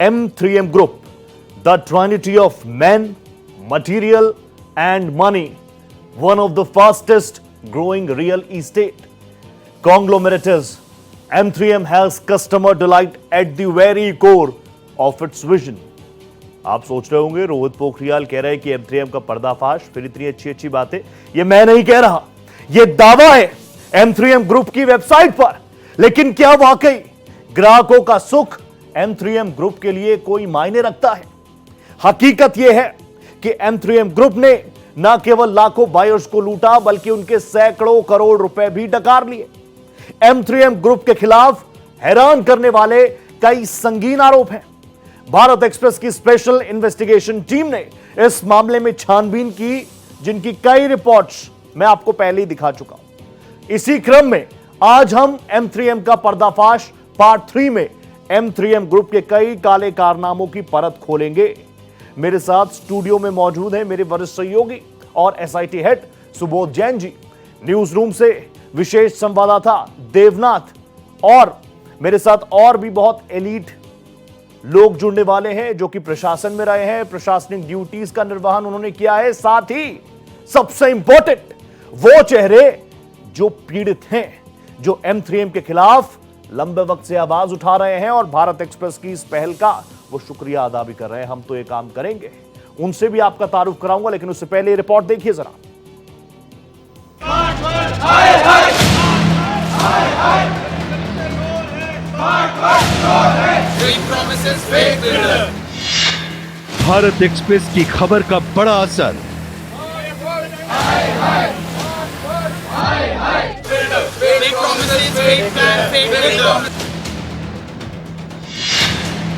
M3M Group, the trinity of men, material and money, one of the fastest growing real estate conglomerates. M3M has customer delight at the very core of its vision. आप सोच रहे होंगे रोहित पोखरियाल कह रहे हैं कि M3M का पर्दाफाश, फिर इतनी अच्छी अच्छी बातें। ये मैं नहीं कह रहा, ये दावा है M3M ग्रुप की वेबसाइट पर। लेकिन क्या वाकई ग्राहकों का सुख M3M ग्रुप के लिए कोई मायने रखता है? हकीकत यह है कि M3M ग्रुप ने न केवल लाखों बायर्स को लूटा, बल्कि उनके सैकड़ों करोड़ रुपए भी डकार लिए। M3M ग्रुप के खिलाफ हैरान करने वाले कई संगीन आरोप हैं। भारत एक्सप्रेस की स्पेशल इन्वेस्टिगेशन टीम ने इस मामले में छानबीन की, जिनकी कई रिपोर्ट्स मैं आपको पहले ही दिखा चुका हूं। इसी क्रम में आज हम M3M का पर्दाफाश पार्ट 3 में M3M ग्रुप के कई काले कारनामों की परत खोलेंगे। मेरे साथ स्टूडियो में मौजूद हैं मेरे वरिष्ठ सहयोगी और SIT head Subodh Jain ji, news room से विशेष संवाददाता देवनाथ, और मेरे साथ और भी बहुत एलीट लोग जुड़ने वाले हैं जो कि प्रशासन में रहे हैं, प्रशासनिक ड्यूटीज का निर्वहन उन्होंने किया है। साथ ही सबसे इंपॉर्टेंट वो चेहरे जो पीड़ित हैं, जो M3M के खिलाफ लंबे वक्त से आवाज उठा रहे हैं और भारत एक्सप्रेस की इस पहल का वो शुक्रिया अदा भी कर रहे हैं। हम तो ये काम करेंगे, उनसे भी आपका तारुफ कराऊंगा, लेकिन उससे पहले ये रिपोर्ट देखिए जरा। भारत एक्सप्रेस की खबर का बड़ा असर।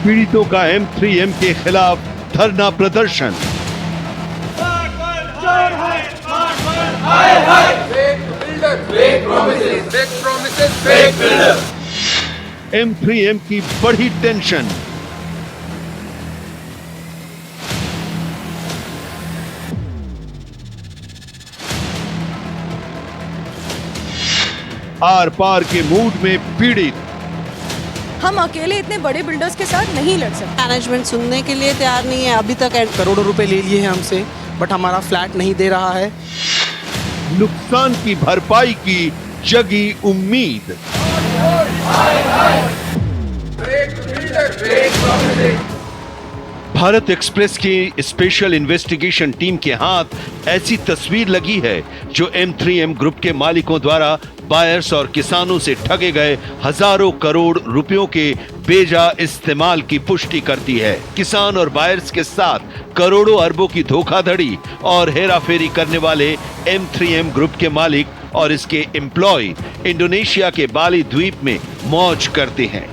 पीड़ितों का M3M के खिलाफ धरना प्रदर्शन। M3M की बढ़ी टेंशन। आर पार के मूड में पीड़ित। हम अकेले इतने बड़े बिल्डर्स के साथ नहीं लड़ सकते। मैनेजमेंट सुनने के लिए तैयार नहीं है। अभी तक करोड़ों रुपए ले लिए हैं हमसे, बट हमारा फ्लैट नहीं दे रहा है। नुकसान की भरपाई की जगी उम्मीद। भारत एक्सप्रेस की स्पेशल इन्वेस्टिगेशन टीम के हाथ ऐसी तस्वीर लगी है जो M3M ग्रुप के मालिकों द्वारा बायर्स और किसानों से ठगे गए हजारों करोड़ रुपयों के बेजा इस्तेमाल की पुष्टि करती है। किसान और बायर्स के साथ करोड़ों अरबों की धोखाधड़ी और हेराफेरी करने वाले M3M ग्रुप के मालिक और इसके एम्प्लॉय इंडोनेशिया के बाली द्वीप में मौज करते हैं।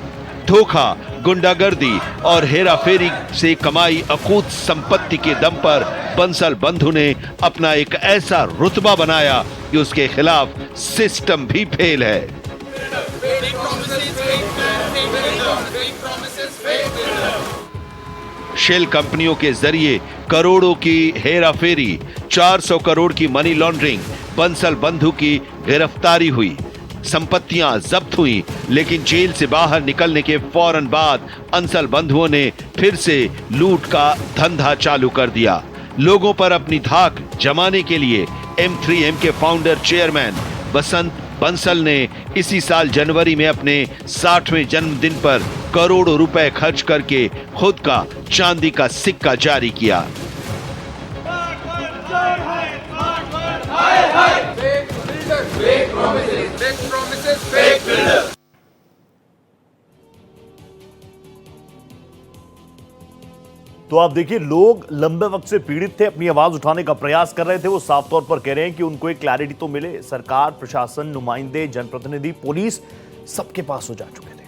धोखा, गुंडागर्दी और हेराफेरी से कमाई अकूत संपत्ति के दम पर बंसल बंधु ने अपना एक ऐसा रुतबा बनाया कि उसके खिलाफ सिस्टम भी फेल है। शेल कंपनियों के जरिए करोड़ों की हेराफेरी, 400 करोड़ की मनी लॉन्ड्रिंग, बंसल बंधु की गिरफ्तारी हुई, संपत्तियां जब्त हुई। लेकिन जेल से बाहर निकलने के फौरन बाद अंसल बंधुओं ने फिर से लूट का धंधा चालू कर दिया। लोगों पर अपनी धाक जमाने के लिए M3M के फाउंडर चेयरमैन बसंत बंसल ने इसी साल जनवरी में अपने 60वें जन्मदिन पर करोड़ों रुपए खर्च करके खुद का चांदी का सिक्का जारी किया। तो आप देखिए, लोग लंबे वक्त से पीड़ित थे, अपनी आवाज उठाने का प्रयास कर रहे थे। वो साफ तौर पर कह रहे हैं कि उनको एक क्लैरिटी तो मिले। सरकार, प्रशासन, नुमाइंदे, जनप्रतिनिधि, पुलिस सबके पास हो जा चुके थे।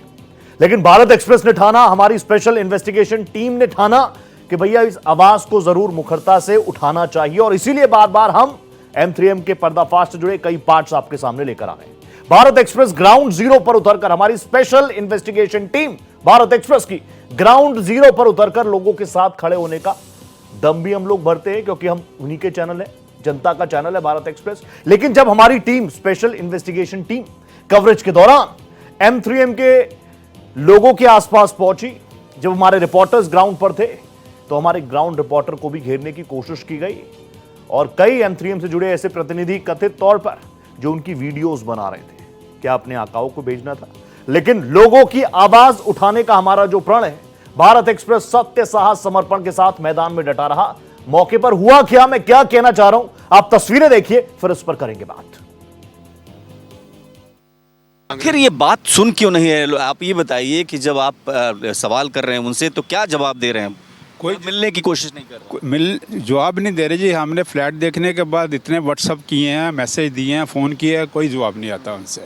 लेकिन भारत एक्सप्रेस ने ठाना, हमारी स्पेशल इन्वेस्टिगेशन टीम ने ठाना कि भैया इस आवाज को जरूर मुखरता से उठाना चाहिए, और इसीलिए बार बार हम M3M के पर्दाफाश से जुड़े कई पार्ट्स आपके सामने लेकर आ रहे हैं। भारत एक्सप्रेस ग्राउंड जीरो पर उतरकर, हमारी special investigation team Bharat express की ग्राउंड जीरो पर उतरकर लोगों के साथ खड़े होने का दम भी हम लोग भरते हैं, क्योंकि हम उन्हीं के चैनल है, जनता का चैनल है भारत एक्सप्रेस। लेकिन जब हमारी team, special investigation team, coverage के दौरान M3M के लोगों के आसपास पहुंची, जब हमारे रिपोर्टर्स ग्राउंड पर थे तो हमारे ग्राउंड रिपोर्टर को भी घेरने की कोशिश की गई और कई M3M से जुड़े ऐसे प्रतिनिधि कथित तौर पर जो उनकी वीडियोस बना रहे थे, क्या अपने आकाओं को भेजना था। लेकिन लोगों की आवाज उठाने का हमारा जो प्रण है, भारत एक्सप्रेस सत्य साहस समर्पण के साथ मैदान में डटा रहा। मौके पर हुआ क्या, मैं क्या कहना चाह रहा हूं, आप तस्वीरें देखिए, फिर इस पर करेंगे बात। आखिर ये बात सुन क्यों नहीं है? आप ये बताइए कि जब आप सवाल कर रहे हैं उनसे तो क्या जवाब दे रहे हैं? कोई मिलने की कोशिश नहीं कर रहा। जवाब नहीं दे रहे जी। हमने फ्लैट देखने के बाद इतने व्हाट्सअप किए हैं, मैसेज दिए हैं, फ़ोन किए हैं, कोई जवाब नहीं आता उनसे।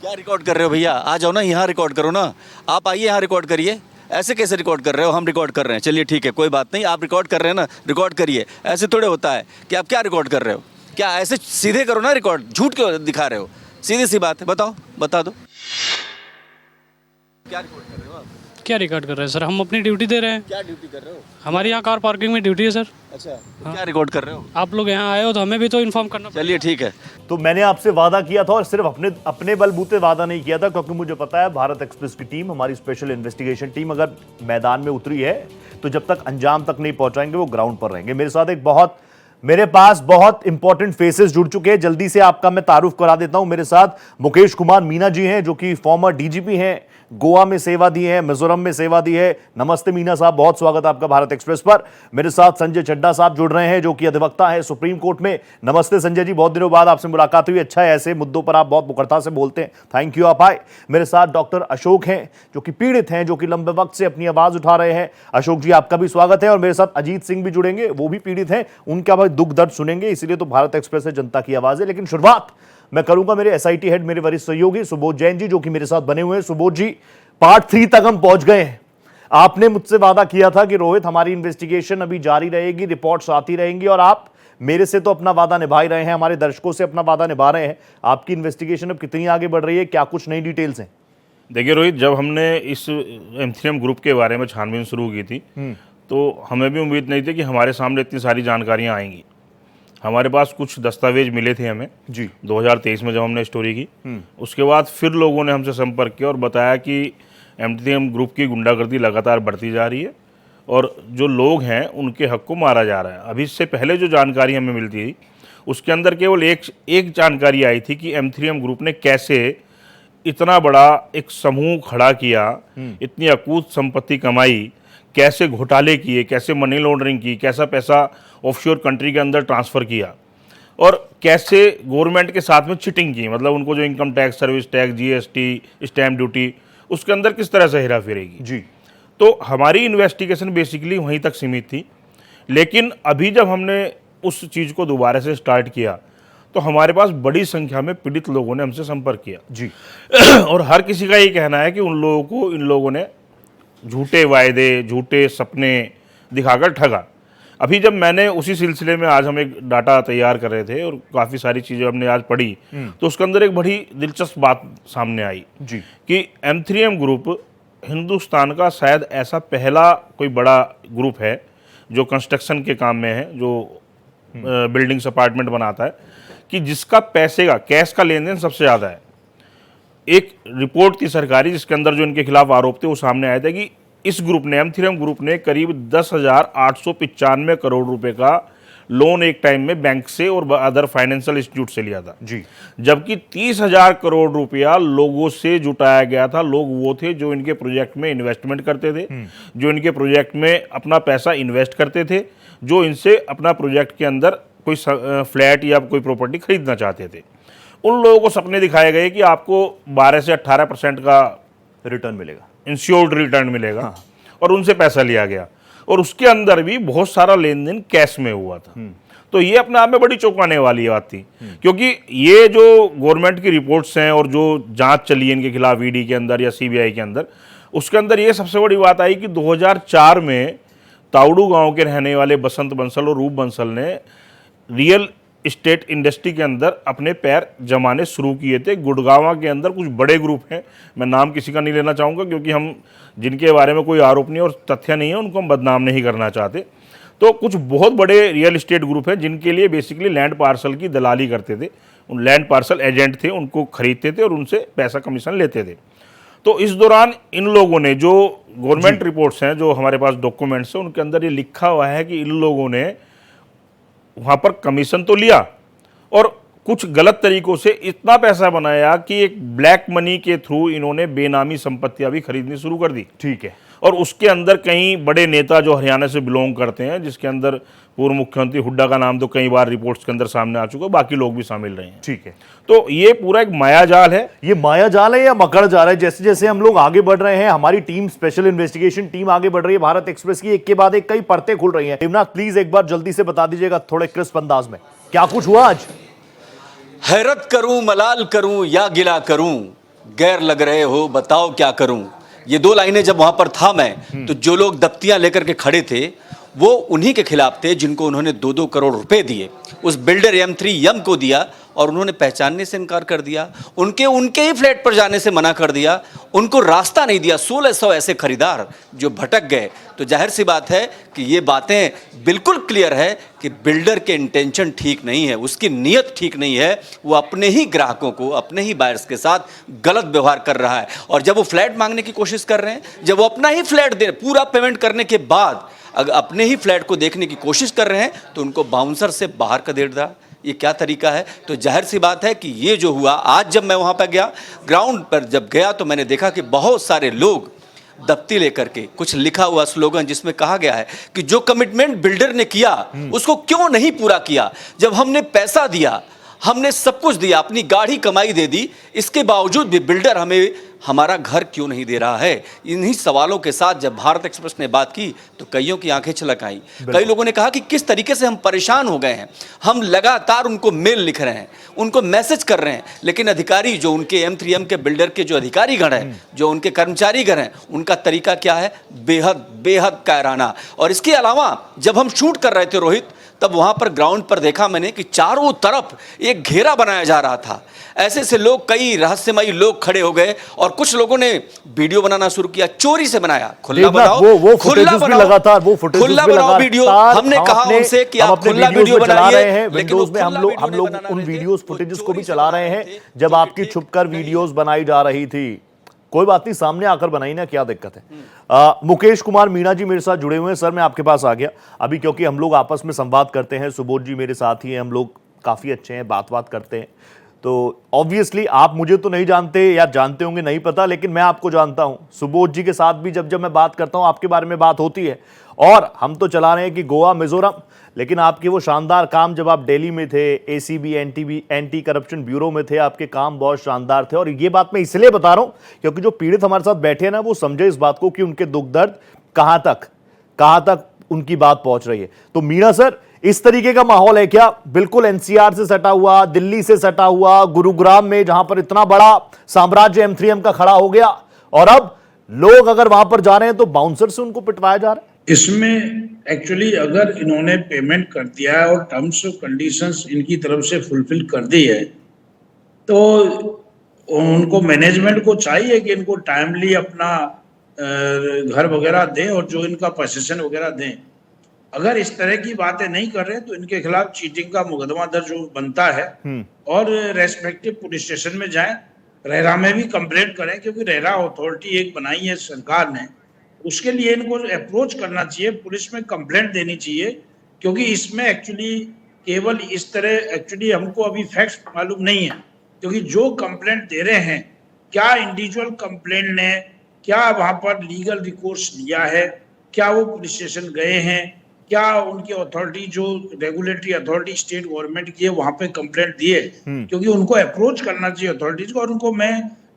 क्या रिकॉर्ड कर रहे हो भैया? आ जाओ ना, यहाँ रिकॉर्ड करो ना। आप आइए यहाँ रिकॉर्ड करिए। ऐसे कैसे रिकॉर्ड कर रहे हो? हम रिकॉर्ड कर रहे हैं। चलिए ठीक है, कोई बात नहीं, आप रिकॉर्ड कर रहे हैं ना, रिकॉर्ड करिए। ऐसे थोड़े होता है कि आप क्या रिकॉर्ड कर रहे हो। क्या ऐसे सीधे करो ना रिकॉर्ड, झूठ क्यों दिखा रहे हो? सीधी सी बात है, बताओ, बता दो क्या रिकॉर्ड कर रहे हो आप? क्या रिकॉर्ड कर रहे हैं सर? हम अपनी ड्यूटी दे रहे हैं। क्या ड्यूटी कर रहे हो? हमारी यहाँ कार पार्किंग में ड्यूटी है सर। अच्छा, क्या रिकॉर्ड कर रहे हो? आप लोग यहाँ आए हो तो हमें भी तो इन्फॉर्म करना पड़ेगा। चलिए ठीक है। तो मैंने आपसे वादा किया था और सिर्फ अपने बलबूते वादा नहीं किया था, क्योंकि मुझे पता है भारत एक्सप्रेस की टीम, हमारी स्पेशल इन्वेस्टिगेशन टीम अगर मैदान में उतरी है तो जब तक अंजाम तक नहीं पहुंचाएंगे वो ग्राउंड पर रहेंगे। मेरे पास बहुत इंपॉर्टेंट फेसेस जुड़ चुके हैं। जल्दी से आपका मैं तारुफ करा देता हूं। मेरे साथ मुकेश कुमार मीना जी हैं, जो कि फॉर्मर डीजीपी हैं, गोवा में सेवा दी है, मिजोरम में सेवा दी है। नमस्ते मीना साहब, बहुत स्वागत आपका भारत एक्सप्रेस पर। मेरे साथ संजय चड्ढा साहब जुड़ रहे हैं, जो कि अधिवक्ता है सुप्रीम कोर्ट में। नमस्ते संजय जी, बहुत दिनों बाद आपसे मुलाकात हुई। अच्छा है, ऐसे मुद्दों पर आप बहुत मुखरता से बोलते हैं, थैंक यू, आप आए। मेरे साथ डॉक्टर अशोक हैं, जो कि पीड़ित हैं, जो कि लंबे वक्त से अपनी आवाज उठा रहे हैं। अशोक जी, आपका भी स्वागत है। और मेरे साथ अजीत सिंह भी जुड़ेंगे, वो भी पीड़ित हैं, उनका भी दुख दर्द सुनेंगे, इसीलिए तो भारत एक्सप्रेस है जनता की आवाज है। लेकिन शुरुआत मैं करूंगा मेरे एसआईटी हेड, मेरे वरिष्ठ सहयोगी सुबोध जैन जी, जो कि मेरे साथ बने हुए हैं। सुबोध जी, पार्ट 3 तक हम पहुंच गए हैं। आपने मुझसे वादा किया था कि रोहित, हमारी इन्वेस्टिगेशन अभी जारी रहेगी, रिपोर्ट्स आती रहेंगी, और आप मेरे से तो अपना वादा निभा ही रहे हैं, हमारे दर्शकों से अपना वादा निभा रहे हैं। आपकी इन्वेस्टिगेशन अब कितनी आगे बढ़ रही है, क्या कुछ नई डिटेल्स हैं? देखिए रोहित, जब हमने इस M3M ग्रुप के बारे में छानबीन शुरू की थी तो हमें भी उम्मीद नहीं थी कि हमारे सामने इतनी सारी जानकारियां आएंगी। हमारे पास कुछ दस्तावेज मिले थे हमें जी 2023 में जब हमने स्टोरी की। उसके बाद फिर लोगों ने हमसे संपर्क किया और बताया कि M3M ग्रुप की गुंडागर्दी लगातार बढ़ती जा रही है और जो लोग हैं उनके हक को मारा जा रहा है। अभी इससे पहले जो जानकारी हमें मिलती थी उसके अंदर केवल एक जानकारी आई थी कि M3M ग्रुप ने कैसे इतना बड़ा एक समूह खड़ा किया, इतनी अकूत संपत्ति कमाई, कैसे घोटाले किए, कैसे मनी लॉन्ड्रिंग की, कैसा पैसा ऑफशोर कंट्री के अंदर ट्रांसफ़र किया और कैसे गवर्नमेंट के साथ में चिटिंग की। मतलब उनको जो income tax, service tax, GST, stamp duty, उसके अंदर किस तरह से हेरा फेरेगी जी। तो हमारी इन्वेस्टिगेशन बेसिकली वहीं तक सीमित थी। लेकिन अभी जब हमने उस चीज़ को दोबारा से स्टार्ट किया तो हमारे पास बड़ी संख्या में पीड़ित लोगों ने हमसे संपर्क किया जी और हर किसी का ये कहना है कि उन लोगों को इन लोगों ने झूठे वायदे, झूठे सपने दिखाकर ठगा। अभी जब मैंने उसी सिलसिले में आज हम एक डाटा तैयार कर रहे थे और काफ़ी सारी चीज़ें हमने आज पढ़ी तो उसके अंदर एक बड़ी दिलचस्प बात सामने आई जी कि M3M ग्रुप हिंदुस्तान का शायद ऐसा पहला कोई बड़ा ग्रुप है जो कंस्ट्रक्शन के काम में है, जो बिल्डिंग्स, अपार्टमेंट बनाता है, कि जिसका पैसे का, कैश का लेन देन सबसे ज़्यादा है। एक रिपोर्ट थी सरकारी जिसके अंदर जो इनके खिलाफ आरोप थे वो सामने आया था कि इस ग्रुप ने, M3M ग्रुप ने करीब 10,895 करोड़ रुपए का लोन एक टाइम में बैंक से और अदर फाइनेंशियल इंस्टीट्यूट से लिया था जी, जबकि 30,000 करोड़ रुपया लोगों से जुटाया गया था। लोग वो थे जो इनके प्रोजेक्ट में इन्वेस्टमेंट करते थे, जो इनके प्रोजेक्ट में अपना पैसा इन्वेस्ट करते थे, जो इनसे अपना प्रोजेक्ट के अंदर कोई फ्लैट या कोई प्रॉपर्टी खरीदना चाहते थे। उन लोगों को सपने दिखाए गए कि आपको 12 से 18% का रिटर्न मिलेगा, इंश्योर्ड रिटर्न मिलेगा हाँ। और उनसे पैसा लिया गया और उसके अंदर भी बहुत सारा लेन देन कैश में हुआ था। तो ये अपने आप में बड़ी चौंकाने वाली बात थी, क्योंकि ये जो गवर्नमेंट की रिपोर्ट्स हैं और जो जांच चली है इनके खिलाफ ED के अंदर या CBI के अंदर, उसके अंदर ये सबसे बड़ी बात आई कि 2004 में ताउडू गांव के रहने वाले बसंत बंसल और रूप बंसल ने रियल स्टेट इंडस्ट्री के अंदर अपने पैर जमाने शुरू किए थे। गुड़गांव के अंदर कुछ बड़े ग्रुप हैं, मैं नाम किसी का नहीं लेना चाहूँगा क्योंकि हम जिनके बारे में कोई आरोप नहीं और तथ्य नहीं है उनको हम बदनाम नहीं करना चाहते। तो कुछ बहुत बड़े रियल एस्टेट ग्रुप हैं जिनके लिए बेसिकली लैंड पार्सल की दलाली करते थे, उन लैंड पार्सल एजेंट थे, उनको खरीदते थे और उनसे पैसा कमीशन लेते थे। तो इस दौरान इन लोगों ने, जो गवर्नमेंट रिपोर्ट्स हैं, जो हमारे पास डॉक्यूमेंट्स हैं, उनके अंदर ये लिखा हुआ है कि इन लोगों ने वहाँ पर कमीशन तो लिया और कुछ गलत तरीकों से इतना पैसा बनाया कि एक ब्लैक मनी के थ्रू इन्होंने बेनामी संपत्तियां भी खरीदनी शुरू कर दी। ठीक है। और उसके अंदर कई बड़े नेता जो हरियाणा से बिलोंग करते हैं, जिसके अंदर पूर्व मुख्यमंत्री हुड्डा का नाम तो कई बार रिपोर्ट्स के अंदर सामने आ चुका है, बाकी लोग भी शामिल रहे हैं। ठीक है। तो ये पूरा एक माया जाल है। ये माया जाल है या मकड़ जाल है? जैसे जैसे हम लोग आगे बढ़ रहे हैं, हमारी टीम, स्पेशल इन्वेस्टिगेशन टीम आगे बढ़ रही है भारत एक्सप्रेस की, एक के बाद एक कई परतें खुल रही हैं। देवनाथ प्लीज एक बार जल्दी से बता दीजिएगा थोड़े क्रिस्प अंदाज में, क्या कुछ हुआ आज? हैरत करूं, मलाल करूं या गिला करूं, गैर लग रहे हो बताओ क्या करूं। ये दो लाइनें जब वहां पर था मैं, तो जो लोग दफ्तियां लेकर के खड़े थे वो उन्हीं के खिलाफ थे जिनको उन्होंने 2-2 करोड़ रुपए दिए, उस बिल्डर M3 यम को दिया और उन्होंने पहचानने से इनकार कर दिया, उनके ही फ्लैट पर जाने से मना कर दिया, उनको रास्ता नहीं दिया। 1600 ऐसे खरीदार जो भटक गए। तो जाहिर सी बात है कि ये बातें बिल्कुल क्लियर है कि बिल्डर के इंटेंशन ठीक नहीं है, उसकी नीयत ठीक नहीं है। वो अपने ही ग्राहकों को, अपने ही बायर्स के साथ गलत व्यवहार कर रहा है। और जब वो फ्लैट मांगने की कोशिश कर रहे हैं, जब वो अपना ही फ्लैट दे, पूरा पेमेंट करने के बाद अगर अपने ही फ्लैट को देखने की कोशिश कर रहे हैं, तो उनको बाउंसर से बाहर कर दे रहा। ये क्या तरीका है? तो जाहिर सी बात है कि ये जो हुआ आज, जब मैं वहाँ पर गया, ग्राउंड पर जब गया, तो मैंने देखा कि बहुत सारे लोग दफ्ती लेकर के कुछ लिखा हुआ स्लोगन जिसमें कहा गया है कि जो कमिटमेंट बिल्डर ने किया उसको क्यों नहीं पूरा किया। जब हमने पैसा दिया, हमने सब कुछ दिया, अपनी गाड़ी कमाई दे दी, इसके बावजूद भी बिल्डर हमें हमारा घर क्यों नहीं दे रहा है। इन्हीं सवालों के साथ जब भारत एक्सप्रेस ने बात की तो कईयों की आंखें छलक आईं। कई लोगों ने कहा कि किस तरीके से हम परेशान हो गए हैं, हम लगातार उनको मेल लिख रहे हैं, उनको मैसेज कर रहे हैं, लेकिन अधिकारी जो उनके M3M के बिल्डर के जो अधिकारी गण हैं, जो उनके कर्मचारी गण हैं, उनका तरीका क्या है? बेहद बेहद कायराना। और इसके अलावा जब हम शूट कर रहे थे रोहित, तब वहां पर ग्राउंड पर देखा मैंने कि चारों तरफ एक घेरा बनाया जा रहा था। ऐसे से लोग, कई रहस्यमयी लोग खड़े हो गए और कुछ लोगों ने वीडियो बनाना शुरू किया, चोरी से बनाया। खुला बनाओ, वो खुला बनाओ, लगातार वो खुला बनाओ वीडियो। हमने कहा उनसे कि आप खुला वीडियो बनाइए, विंडोज में हम लोग उन वीडियोस फुटेजेस को भी चला रहे हैं जब आपकी छुपकर वीडियोस बनाई जा रही थी। कोई बात नहीं, सामने आकर बनाई ना, क्या दिक्कत है। मुकेश कुमार मीणा जी मेरे साथ जुड़े हुए हैं। सर मैं आपके पास आ गया अभी, क्योंकि हम लोग आपस में संवाद करते हैं। सुबोध जी मेरे साथ ही हैं, हम लोग काफ़ी अच्छे हैं, बात करते हैं। तो ऑब्वियसली आप मुझे तो नहीं जानते, या जानते होंगे नहीं पता, लेकिन मैं आपको जानता हूं। सुबोध जी के साथ भी जब मैं बात करता हूं, आपके बारे में बात होती है। और हम तो चला रहे हैं कि गोवा, मिजोरम, लेकिन आपके वो शानदार काम जब आप दिल्ली में थे, ACB एंटी करप्शन ब्यूरो में थे, आपके काम बहुत शानदार थे। और ये बात मैं इसलिए बता रहा हूं क्योंकि जो पीड़ित हमारे साथ बैठे हैं ना, वो समझे इस बात को कि उनके दुख दर्द कहां तक उनकी बात पहुंच रही है। तो मीणा सर, इस तरीके का माहौल है क्या? बिल्कुल NCR से सटा हुआ, दिल्ली से सटा हुआ, गुरुग्राम में जहां पर इतना बड़ा साम्राज्य M3M का खड़ा हो गया, और अब लोग अगर वहां पर जा रहे हैं तो बाउंसर से उनको पिटवाया जा रहा है। इसमें एक्चुअली अगर इन्होंने पेमेंट कर दिया है और टर्म्स और कंडीशंस इनकी तरफ से फुलफिल कर दी है, तो उनको मैनेजमेंट को चाहिए कि इनको टाइमली अपना घर वगैरह दें और जो इनका पोजीशन वगैरह दें। अगर इस तरह की बातें नहीं कर रहे तो इनके खिलाफ चीटिंग का मुकदमा दर्ज बनता है और रेस्पेक्टिव पुलिस स्टेशन में जाएं, रेरा में भी कंप्लेंट करें, क्योंकि रेरा अथॉरिटी एक बनाई है सरकार ने, उसके लिए इनको अप्रोच करना चाहिए, पुलिस में कंप्लेंट देनी चाहिए। क्योंकि इसमें एक्चुअली केवल इस तरह एक्चुअली हमको अभी फैक्ट्स मालूम नहीं है, क्योंकि जो कंप्लेंट दे रहे हैं, क्या इंडिविजुअल कंप्लेंट ने क्या वहां पर लीगल रिकोर्स लिया है, क्या वो पुलिस स्टेशन गए हैं, क्या उनकी अथॉरिटी जो रेगुलेटरी अथॉरिटी स्टेट गवर्नमेंट की है वहां पे कंप्लेंट दिए, क्योंकि उनको अप्रोच करना चाहिए अथॉरिटीज को। और उनको मैं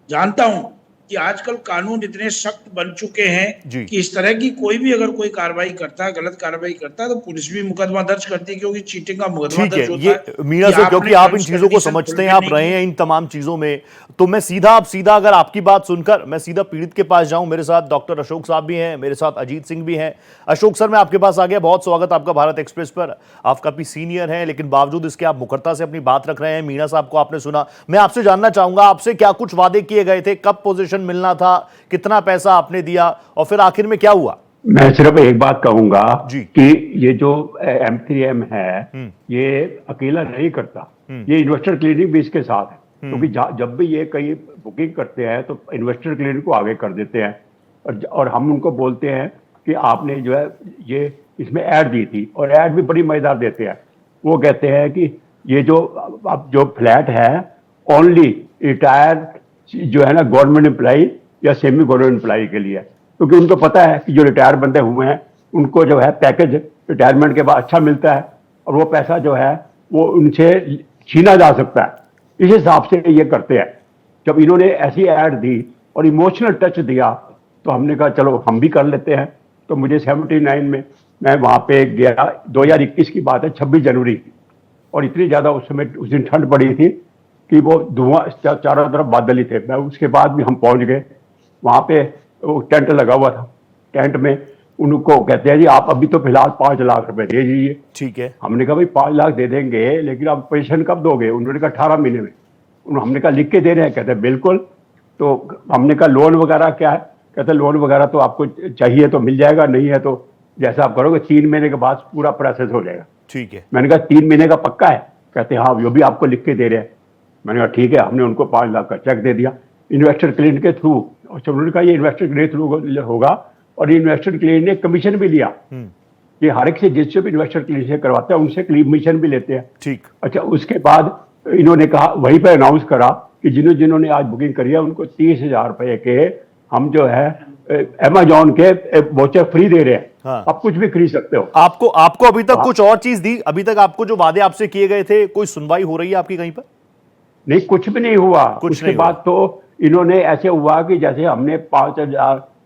जानता हूं कि आजकल कानून इतने सख्त बन चुके हैं कि इस तरह की कोई भी अगर कोई कार्रवाई करता है, गलत कार्रवाई करता है, तो पुलिस भी मुकदमा दर्ज करती है, क्योंकि चीटिंग का मुकदमा दर्ज होता है। मीणा सर, क्योंकि आप इन चीजों को समझते हैं, आप रहे हैं इन तमाम चीजों में, तो मैं सीधा अगर आपकी बात सुनकर मैं सीधा पीड़ित के पास जाऊं। मेरे साथ डॉक्टर अशोक साहब भी हैं, मेरे साथ अजीत सिंह भी हैं। अशोक सर, मैं आपके पास आ गया, बहुत स्वागत आपका भारत एक्सप्रेस पर। आप काफी सीनियर हैं, लेकिन बावजूद इसके आप मुखरता से अपनी बात रख रहे हैं। मीणा साहब को आपने सुना, मैं आपसे जानना चाहूंगा, आपसे क्या कुछ वादे किए गए थे, कब पोजीशन मिलना था, कितना पैसा आपने दिया, और फिर आखिर में क्या हुआ? मैं सिर्फ एक बात कहूंगा कि ये जो M3M है, ये अकेला नहीं करता, ये इन्वेस्टर क्लिनिक भी इसके साथ है। क्योंकि जब भी ये कहीं बुकिंग करते हैं तो इन्वेस्टर क्लिनिक को आगे कर देते हैं और हम उनको बोलते हैं कि आपने जो है ये इसमें ऐड दी थी, और ऐड भी बड़ी मजेदार देते हैं। वो कहते हैं कि ये जो अब जो फ्लैट है ओनली रिटायर जो है ना गवर्नमेंट एम्प्लॉई या सेमी गवर्नमेंट एम्प्लॉई के लिए, क्योंकि उनको पता है कि जो रिटायर बंदे हुए हैं उनको जो है पैकेज रिटायरमेंट के बाद अच्छा मिलता है और वो पैसा जो है वो उनसे छीना जा सकता है। इस हिसाब से ये करते हैं। जब इन्होंने ऐसी ऐड दी और इमोशनल टच दिया तो हमने कहा चलो हम भी कर लेते हैं। तो मुझे 79 में मैं वहाँ पे गया, 2021 की बात है, 26 जनवरी की, और इतनी ज़्यादा उस समय उस दिन ठंड पड़ी थी कि वो धुआं चारों तरफ बादल ही थे। मैं उसके बाद भी हम पहुँच गए वहाँ पे, वो टेंट लगा हुआ था। टेंट में उनको कहते हैं जी आप अभी तो फिलहाल 5 लाख रुपए दे दीजिए। ठीक है। हमने कहा भाई 5 लाख दे देंगे, लेकिन आप पेंशन कब दोगे? उन्होंने कहा 18 महीने में। हमने कहा लिख के दे रहे हैं? कहते हैं बिल्कुल। तो हमने कहा लोन वगैरह क्या है? कहते हैं लोन वगैरह तो आपको चाहिए तो मिल जाएगा, नहीं है तो जैसा आप करोगे 3 महीने के बाद पूरा प्रोसेस हो जाएगा। ठीक है। मैंने कहा 3 महीने का पक्का है? कहते हैं हाँ, वो भी आपको लिख के दे रहे हैं। मैंने कहा ठीक है। हमने उनको 5 लाख का चेक दे दिया इन्वेस्टर क्लिनिक के थ्रू। और उन्होंने कहा ये इन्वेस्टर क्लिनिक थ्रू होगा, और इन्वेस्टर क्लिनिक ने कमीशन भी लिया। ये हर एक से जिससे भी इन्वेस्टर क्लिनिक से करवाते हैं उनसे कमीशन भी लेते हैं। ठीक। अच्छा, उसके बाद इन्होंने कहा, वहीं पर अनाउंस करा कि जिन्होंने आज बुकिंग करी है उनको 30,000 रुपए के हम जो है अमेजोन के वोचर फ्री दे रहे हैं। हाँ। आप कुछ भी खरीद सकते हो। आपको अभी तक कुछ और चीज दी? अभी तक आपको जो वादे आपसे किए गए थे, कोई सुनवाई हो रही है आपकी कहीं पर? नहीं, कुछ भी नहीं हुआ। उसके नहीं बाद तो इन्होंने ऐसे हुआ कि जैसे हमने 5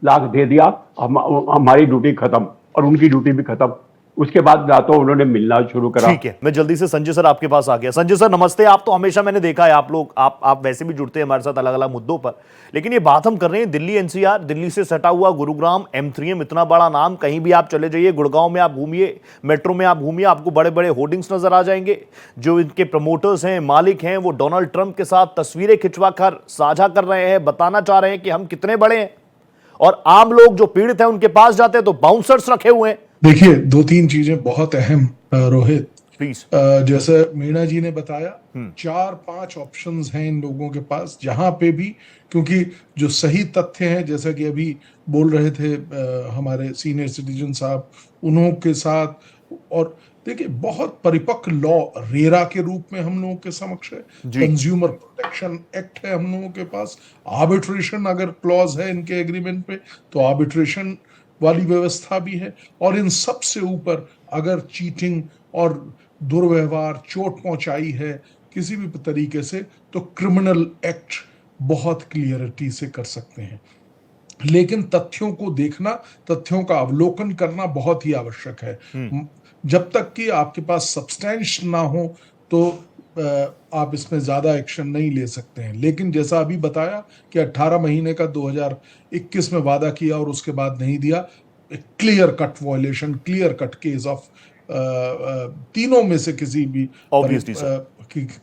लाख दे दिया, हमारी ड्यूटी खत्म और उनकी ड्यूटी भी खत्म। उसके बाद ना तो उन्होंने मिलना शुरू करा। ठीक है, मैं जल्दी से संजय सर आपके पास आ गया। संजय सर नमस्ते। आप तो हमेशा मैंने देखा है आप लोग आप वैसे भी जुड़ते हैं हमारे साथ अलग अलग मुद्दों पर, लेकिन ये बात हम कर रहे हैं दिल्ली एनसीआर, दिल्ली से सटा हुआ गुरुग्राम, M3M इतना बड़ा नाम, कहीं भी आप चले जाइए, गुड़गांव में आप घूमिए, मेट्रो में आप घूमिए, आपको बड़े बड़े होर्डिंग्स नजर आ जाएंगे। जो इनके प्रमोटर्स हैं, मालिक हैं, वो डोनाल्ड ट्रंप के साथ तस्वीरें खिंचवा कर साझा कर रहे हैं, बताना चाह रहे हैं कि हम कितने बड़े हैं। और आम लोग जो पीड़ित हैं उनके पास जाते हैं तो बाउंसर्स रखे हुए हैं। देखिए, 2-3 चीजें बहुत अहम रोहित, प्लीज। जैसे मीणा जी ने बताया, 4-5 ऑप्शंस हैं इन लोगों के पास जहां पे भी, क्योंकि जो सही तथ्य हैं जैसा कि अभी बोल रहे थे हमारे सीनियर सिटीजन साहब, उन्हों के साथ, और देखिए बहुत परिपक्व लॉ रेरा के रूप में हम लोगों के समक्ष है, कंज्यूमर प्रोटेक्शन एक्ट है हम लोगों के पास, आर्बिट्रेशन अगर क्लॉज है इनके एग्रीमेंट पे तो आर्बिट्रेशन वाली व्यवस्था भी है, और इन सब से ऊपर अगर चीटिंग और दुर्व्यवहार, चोट पहुंचाई है किसी भी तरीके से, तो क्रिमिनल एक्ट बहुत क्लियरिटी से कर सकते हैं। लेकिन तथ्यों को देखना, तथ्यों का अवलोकन करना बहुत ही आवश्यक है। जब तक कि आपके पास सब्सटेंस ना हो तो आप इसमें ज्यादा एक्शन नहीं ले सकते हैं। लेकिन जैसा अभी बताया कि 18 महीने का 2021 में वादा किया और उसके बाद नहीं दिया, clear cut violation, clear cut case of तीनों में से किसी भी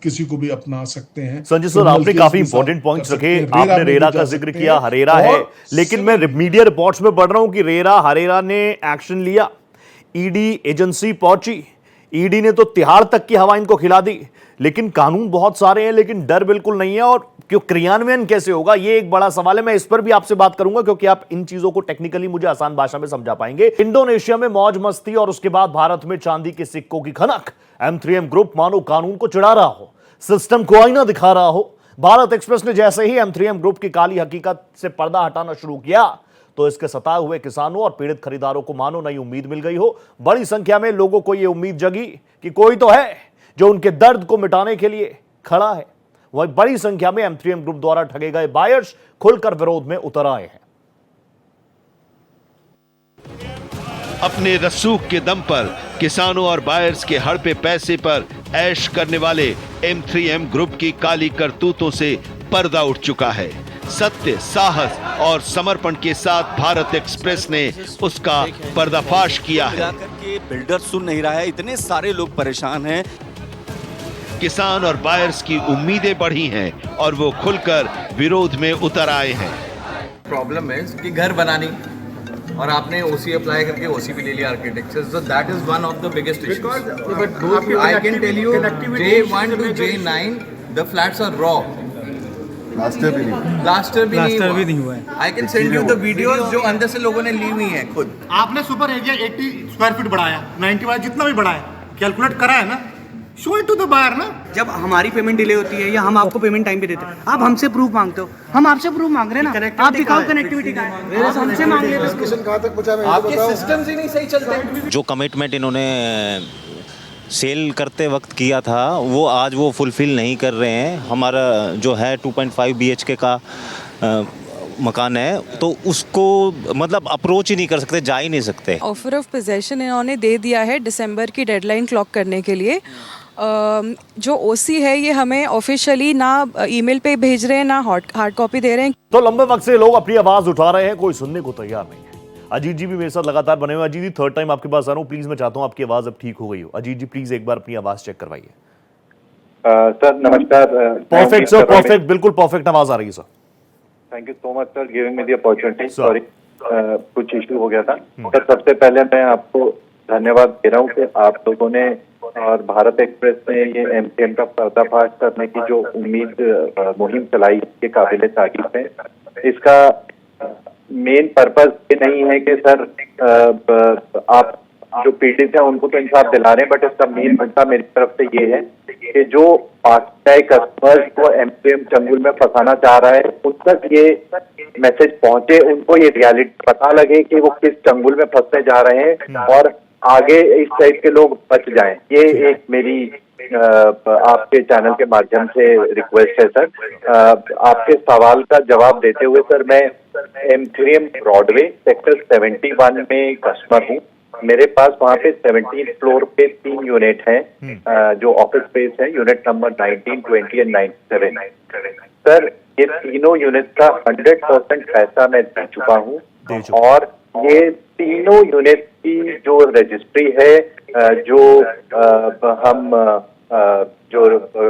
किसी को भी अपना सकते हैं। संजय सर, आपने काफी इंपॉर्टेंट पॉइंट्स रखे। आपने रेरा का जिक्र किया, हरेरा है, लेकिन मैं मीडिया रिपोर्ट्स में पढ़ रहा हूं कि रेरा हरेरा ने एक्शन लिया, ईडी एजेंसी पहुंची, ईडी ने तो तिहाड़ तक की हवा इनको खिला दी, लेकिन कानून बहुत सारे हैं लेकिन डर बिल्कुल नहीं है। और क्यों क्रियान्वयन कैसे होगा, ये एक बड़ा सवाल है। मैं इस पर भी आपसे बात करूंगा क्योंकि आप इन चीजों को टेक्निकली मुझे आसान भाषा में समझा पाएंगे। इंडोनेशिया में मौज मस्ती और उसके बाद भारत में चांदी के सिक्कों की खनक। M3M ग्रुप मानो कानून को चिढ़ा रहा हो, सिस्टम को आईना दिखा रहा हो। भारत एक्सप्रेस ने जैसे ही M3M ग्रुप की काली हकीकत से पर्दा हटाना शुरू किया तो इसके सताए हुए किसानों और पीड़ित खरीदारों को मानो नई उम्मीद मिल गई हो। बड़ी संख्या में लोगों को यह उम्मीद जगी कि कोई तो है जो उनके दर्द को मिटाने के लिए खड़ा है। वही बड़ी संख्या में M3M ग्रुप द्वारा ठगे गए बायर्स खुलकर विरोध में उतर आए हैं। अपने रसूख के दम पर किसानों और बायर्स के हड़पे पैसे पर ऐश करने वाले M3M ग्रुप की काली करतूतों से पर्दा उठ चुका है। सत्य, साहस और समर्पण के साथ भारत एक्सप्रेस ने उसका पर्दाफाश किया है। बिल्डर सुन नहीं रहा है, इतने सारे लोग परेशान हैं। किसान और बायर्स की उम्मीदें बढ़ी हैं और वो खुलकर विरोध में उतर आए हैं। प्रॉब्लम है कि घर बनानी और आपने ओसी अप्लाई करके ओसी भी ले लिया architecture, so that is one of the biggest issues. But I can tell you J1 to J9 the flats are raw, last year भी नहीं हुआ है। I can send you the videos जो अंदर से लोगों ने ली हुई हैं खुद। आपने सुपर एरिया 80 स्क्वायर फीट बढ़ाया, 90 जितना भी बढ़ाया, कैलकुलेट करा है ना, show it to the buyer ना। जब हमारी पेमेंट डिले होती है या हम आपको पेमेंट टाइम पे देते हैं, आप हमसे प्रूफ मांगते हो, हम आपसे प्रूफ मांग रहे हैं ना, आप दिखाओ कनेक्टिविटी का है, हमसे मांग लेते हो। आपके सिस्टम्स ही नहीं सही चलते। जो कमिटमेंट इन्होंने सेल करते वक्त किया था वो आज वो फुलफिल नहीं कर रहे हैं। हमारा जो है 2.5 BHK का मकान है, तो उसको मतलब अप्रोच ही नहीं कर सकते, जा ही नहीं सकते। ऑफर ऑफ पोजेशन इन्होंने दे दिया है दिसंबर की डेडलाइन क्लॉक करने के लिए। जो ओसी है ये हमें ऑफिशियली ना ईमेल पे भेज रहे हैं ना हार्ड कॉपी दे रहे हैं। तो लंबे वक्त से लोग अपनी आवाज उठा रहे हैं, कोई सुनने को तैयार नहीं है। अजीत जी भी मेरे साथ लगातार बने हुए। अजीत जी, थर्ड टाइम आपके पास आ रहा हूँ, प्लीज मैं चाहता हूँ आपकी आवाज अब ठीक हो गई हो। अजीत जी प्लीज एक बार अपनी आवाज चेक करवाइए। सर नमस्कार। परफेक्ट सर, परफेक्ट, बिल्कुल परफेक्ट आवाज आ रही है sir. Thank you so much sir giving me the opportunity. Sorry कुछ इशू हो गया था सर। सबसे पहले मैं आपको धन्यवाद दे रहा हूँ कि आप लोगों ने और भारत एक्सप्रेस ने ये एमसीएम का पर्दाफाश करने की जो उम्मीद मुहिम चलाई के काबिले तारीफ है। इसका मेन पर्पस ये नहीं है कि सर आप जो पीड़ित है उनको तो इंसाफ दिला रहे हैं, बट इसका मेन मुद्दा मेरी तरफ से ये है कि जो फास्टैग कस्टमर्स को एमसीएम चंगुल में फंसाना चाह रहा है उन तक ये मैसेज पहुंचे, उनको ये रियलिटी पता लगे कि वो किस चंगुल में फंसने जा रहे हैं और आगे इस टाइप के लोग बच जाएं। ये एक मेरी आपके चैनल के माध्यम से रिक्वेस्ट है सर। आपके सवाल का जवाब देते हुए सर, मैं M3M ब्रॉडवे सेक्टर 71 में कस्टमर हूँ। मेरे पास वहाँ पे 17th फ्लोर पे 3 यूनिट हैं जो ऑफिस स्पेस है, यूनिट नंबर 19, 20 एंड 97। सर ये तीनों यूनिट का 100% पैसा मैं दे चुका हूँ और ये तीनों यूनिट की जो रजिस्ट्री है जो हम जो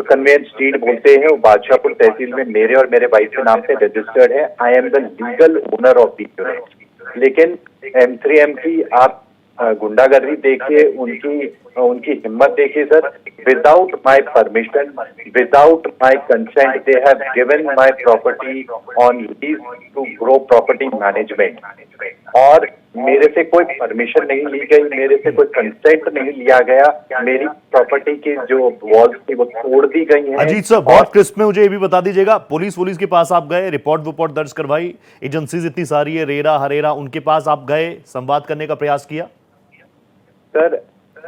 कन्वेंस डीड बोलते हैं वो बादशाहपुर तहसील में मेरे और मेरे वाइफ के नाम पे रजिस्टर्ड है। I am the legal owner of the unit. लेकिन M3M की आप गुंडागर्दी देखिए, उनकी हिम्मत देखिए sir. Without my permission, without my consent they have given my property on lease to Grow property management. और मेरे से कोई परमिशन नहीं ली गई, मेरे से कोई कंसेंट नहीं लिया गया। मेरी प्रॉपर्टी की जो वॉल्स थी वो तोड़ दी गई है। अजीत सर बहुत क्रिस्प में मुझे ये भी बता दीजिएगा, पुलिस के पास आप गए, रिपोर्ट दर्ज करवाई, एजेंसीज इतनी सारी है, रेरा हरेरा, उनके पास आप गए, संवाद करने का प्रयास किया? सर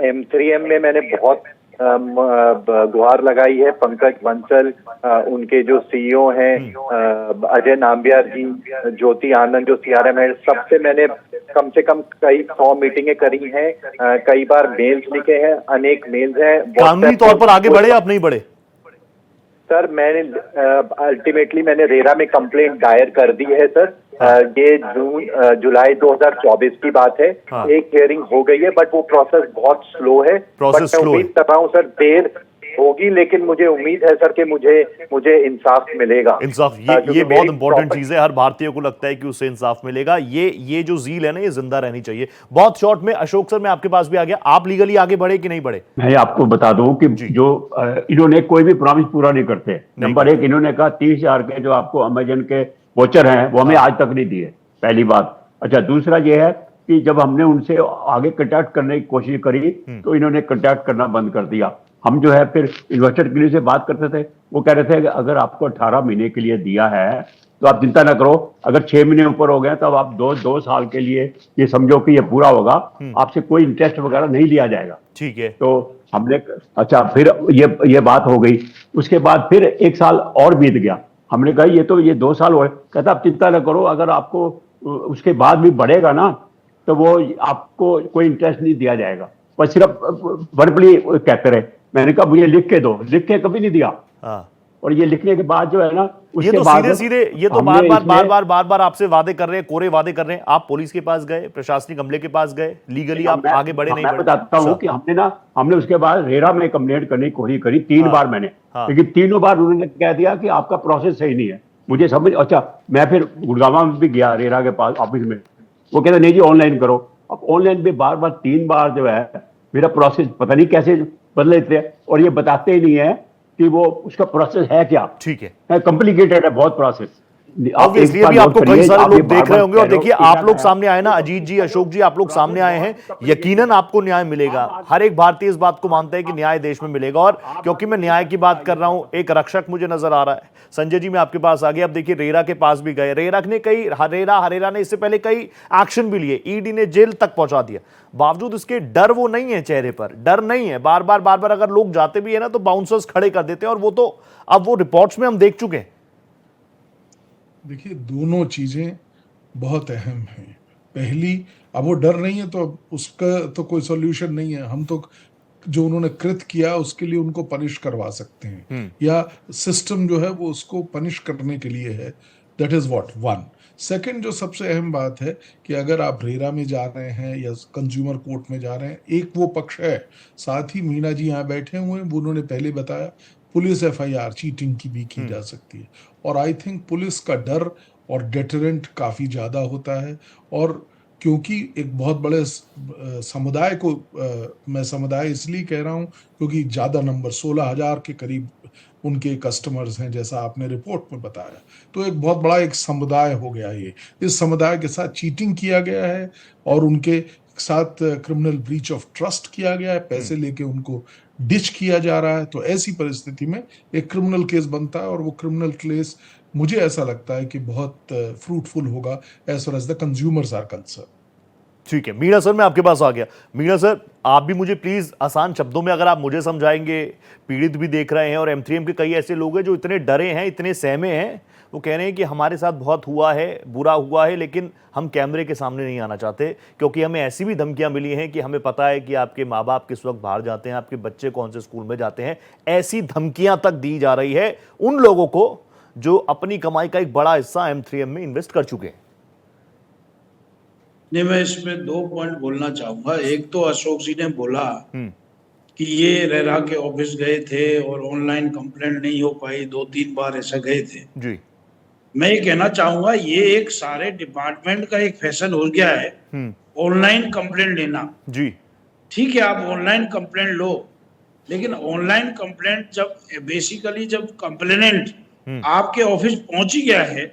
M3M में मैंने बहुत गुहार लगाई है। पंकज बंसल, उनके जो सीईओ हैं अजय नाम्बियार जी, ज्योति आनंद जो CRM है, सबसे मैंने कम से कम कई 100 मीटिंगें करी हैं, कई बार मेल्स लिखे हैं, अनेक मेल्स हैं। कानूनी तौर पर आगे बढ़े आप नहीं बढ़े? सर मैंने अल्टीमेटली मैंने रेरा में कंप्लेंट दायर कर दी है सर। ये जुलाई 2024 की बात है। एक हियरिंग हो गई है बट वो प्रोसेस बहुत स्लो है। प्रोसेस मैं उम्मीद कर रहा हूँ सर देर होगी, लेकिन मुझे उम्मीद है सर कि मुझे इंसाफ मिलेगा। इंसाफ ये बहुत इंपॉर्टेंट चीज है, हर भारतीय को लगता है कि उससे इंसाफ मिलेगा। ये जो जील है ना ये जिंदा रहनी चाहिए। बहुत शॉर्ट में अशोक सर मैं आपके पास भी आ गया, आप लीगली आगे बढ़े कि नहीं बढ़े? मैं आपको बता दूं कि जो इन्होंने कोई भी प्रॉमिस पूरा नहीं करते। नंबर 1, इन्होंने कहा 30,000 के जो आपको अमेजन के वोचर हैं वो हमें आज तक नहीं दिए, पहली बात। अच्छा, दूसरा ये है कि जब हमने उनसे आगे कंटैक्ट करने की कोशिश करी तो इन्होंने कंटैक्ट करना बंद कर दिया। हम जो है फिर इन्वेस्टर के लिए से बात करते थे, वो कह रहे थे कि अगर आपको 18 महीने के लिए दिया है तो आप चिंता ना करो, अगर 6 महीने ऊपर हो गए तो आप 2 साल के लिए ये समझो कि ये पूरा होगा, आपसे कोई इंटरेस्ट वगैरह नहीं लिया जाएगा। ठीक है। तो हमने अच्छा फिर ये बात हो गई। उसके बाद फिर 1 साल और बीत गया। हमने कहा ये 2 साल हो गए। कहता आप चिंता ना करो, अगर आपको उसके बाद भी बढ़ेगा ना तो वो आपको कोई इंटरेस्ट नहीं दिया जाएगा, पर सिर्फ वर्बली कहते रहे। मैंने कहा मुझे लिख के दो, लिख के कभी नहीं दिया। और ये लिखने के बाद जो है ना ये तो सीधे ये तो बार आपसे वादे कर रहे हैं, कोरे वादे कर रहे हैं। आप पुलिस के पास गए, प्रशासनिक अमले के पास गए, लीगली आप आगे बढ़े नहीं? मैं बताता हूँ कि हमने उसके बाद रेरा में कंप्लेंट करने की कोशिश करी 3 बार मैंने, लेकिन तीनों बार उन्होंने कह दिया कि आपका प्रोसेस सही नहीं है। मुझे समझ, अच्छा मैं फिर गुड़गांव में भी गया रेरा के पास ऑफिस में, वो कहते नहीं जी ऑनलाइन करो। अब ऑनलाइन भी बार 3 बार जो है मेरा प्रोसेस पता नहीं कैसे बदल लेते हैं, और ये बताते ही नहीं है कि वो उसका प्रोसेस है क्या। ठीक है, कॉम्प्लिकेटेड है बहुत प्रोसेस। ऑब्वियसली अभी आपको कई सारे लोग देख रहे होंगे और देखिए आप लोग सामने आए ना, अजीत जी, अशोक जी, आप लोग सामने आए हैं, यकीनन आपको न्याय मिलेगा। हर एक भारतीय इस बात को मानता है कि न्याय देश में मिलेगा। और क्योंकि मैं न्याय की बात कर रहा हूं, एक रक्षक मुझे नजर आ रहा है। संजय जी, मैं आपके पास आ गया। अब देखिए रेरा के पास भी गए, हरेरा ने इससे पहले कई एक्शन भी लिए, ईडी ने जेल तक पहुंचा दिया, बावजूद इसके डर वो नहीं है, चेहरे पर डर नहीं है। बार बार अगर लोग जाते भी है ना तो बाउंसर्स खड़े कर देते हैं, और वो तो अब वो रिपोर्ट्स में हम देख चुके हैं। देखिए, दोनों चीजें बहुत अहम हैं। पहली, अब वो डर नहीं है तो अब उसका तो कोई सॉल्यूशन नहीं है। हम तो जो उन्होंने कृत किया उसके लिए उनको पनिश करवा सकते हैं, या सिस्टम जो है वो उसको पनिश करने के लिए है। That is what one. Second, जो सबसे अहम बात है कि अगर आप रेरा में जा रहे हैं या कंज्यूमर कोर्ट में जा रहे हैं, एक वो पक्ष है, साथ ही मीना जी यहाँ बैठे हुए हैं, वो उन्होंने पहले बताया पुलिस FIR चीटिंग की भी की जा सकती है। और आई थिंक पुलिस का डर और डेटरेंट काफ़ी ज़्यादा होता है। और क्योंकि एक बहुत बड़े समुदाय को, मैं समुदाय इसलिए कह रहा हूँ क्योंकि ज़्यादा नंबर 16,000 के करीब उनके कस्टमर्स हैं, जैसा आपने रिपोर्ट में बताया, तो एक बहुत बड़ा एक समुदाय हो गया ये। इस समुदाय के साथ चीटिंग किया गया है और उनके साथ क्रिमिनल ब्रीच ऑफ ट्रस्ट किया गया है, पैसे लेके उनको डिच किया जा रहा है। तो ऐसी परिस्थिति में एक क्रिमिनल केस बनता है, और वो क्रिमिनल केस मुझे ऐसा लगता है कि बहुत फ्रूटफुल होगा as far as the consumers are concern. ठीक है, मीणा सर, मैं आपके पास आ गया। मीणा सर, आप भी मुझे प्लीज आसान शब्दों में अगर आप मुझे समझाएंगे, पीड़ित भी देख रहे हैं और M3M के कई ऐसे लोग हैं जो इतने डरे हैं, इतने सहमे हैं, वो कह रहे हैं कि हमारे साथ बहुत हुआ है, बुरा हुआ है, लेकिन हम कैमरे के सामने नहीं आना चाहते क्योंकि हमें ऐसी भी धमकियां मिली हैं कि हमें पता है कि आपके माँ बाप किस वक्त बाहर जाते हैं, आपके बच्चे कौन से स्कूल में जाते हैं। ऐसी धमकियां तक दी जा रही है उन लोगों को जो अपनी कमाई का एक बड़ा हिस्सा M3M में इन्वेस्ट कर चुके हैं। नहीं, मैं इसमें 2 पॉइंट बोलना चाहूंगा। एक तो अशोक जी ने बोला कि ये रेरा के ऑफिस गए थे और ऑनलाइन कंप्लेंट नहीं हो पाई, 2-3 बार ऐसा गए थे जी। मैं ये कहना चाहूंगा, ये एक सारे डिपार्टमेंट का एक फैशन हो गया है ऑनलाइन कंप्लेंट लेना। जी, ठीक है, आप ऑनलाइन कंप्लेंट लो, लेकिन ऑनलाइन कंप्लेंट जब बेसिकली जब कंप्लेनेंट आपके ऑफिस पहुंच ही गया है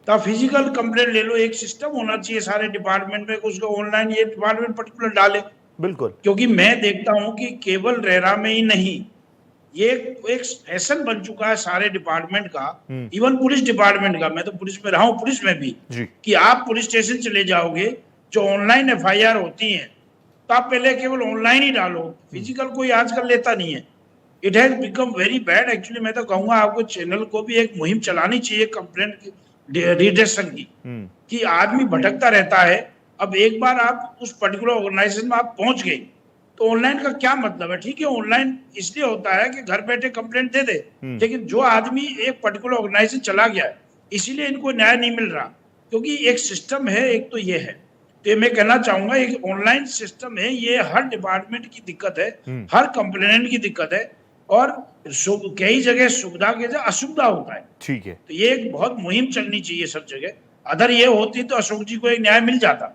तब फिजिकल कंप्लेंट ले लो। एक सिस्टम होना चाहिए सारे डिपार्टमेंट में, उसको ऑनलाइन ये डिपार्टमेंट पर्टिकुलर डाले। बिल्कुल, क्योंकि मैं देखता हूं कि केवल रेरा में ही नहीं, ये एक फैशन बन चुका है सारे डिपार्टमेंट का, इवन पुलिस डिपार्टमेंट का। मैं तो पुलिस में रहा हूं, पुलिस में भी जी। कि आप पुलिस स्टेशन चले जाओगे, जो ऑनलाइन FIR होती हैं, तो आप पहले केवल ऑनलाइन ही डालो, फिजिकल कोई आजकल लेता नहीं है। It has become very bad actually. मैं तो कहूंगा आपको चैनल को भी एक मुहिम चलानी चाहिए कंप्लेंट रिडक्शन की, कि आदमी भटकता रहता है। अब एक बार आप उस पर्टिकुलर ऑर्गेनाइजेशन में आप पहुंच गए तो ऑनलाइन का क्या मतलब है। ठीक है, ऑनलाइन इसलिए होता है कि घर बैठे कंप्लेंट दे दे, लेकिन जो आदमी एक पर्टिकुलर ऑर्गेनाइजेशन चला गया है, इसीलिए इनको न्याय नहीं मिल रहा, क्योंकि एक सिस्टम है, एक तो ये है। तो ये मैं कहना चाहूंगा, एक ऑनलाइन सिस्टम है, ये हर डिपार्टमेंट की दिक्कत है, हर कंप्लेनेंट की दिक्कत है, और कई जगह सुविधा के जगह असुविधा होता है। ठीक है, तो ये एक बहुत मुहिम चलनी चाहिए सब जगह। अगर ये होती तो अशोक जी को एक न्याय मिल जाता।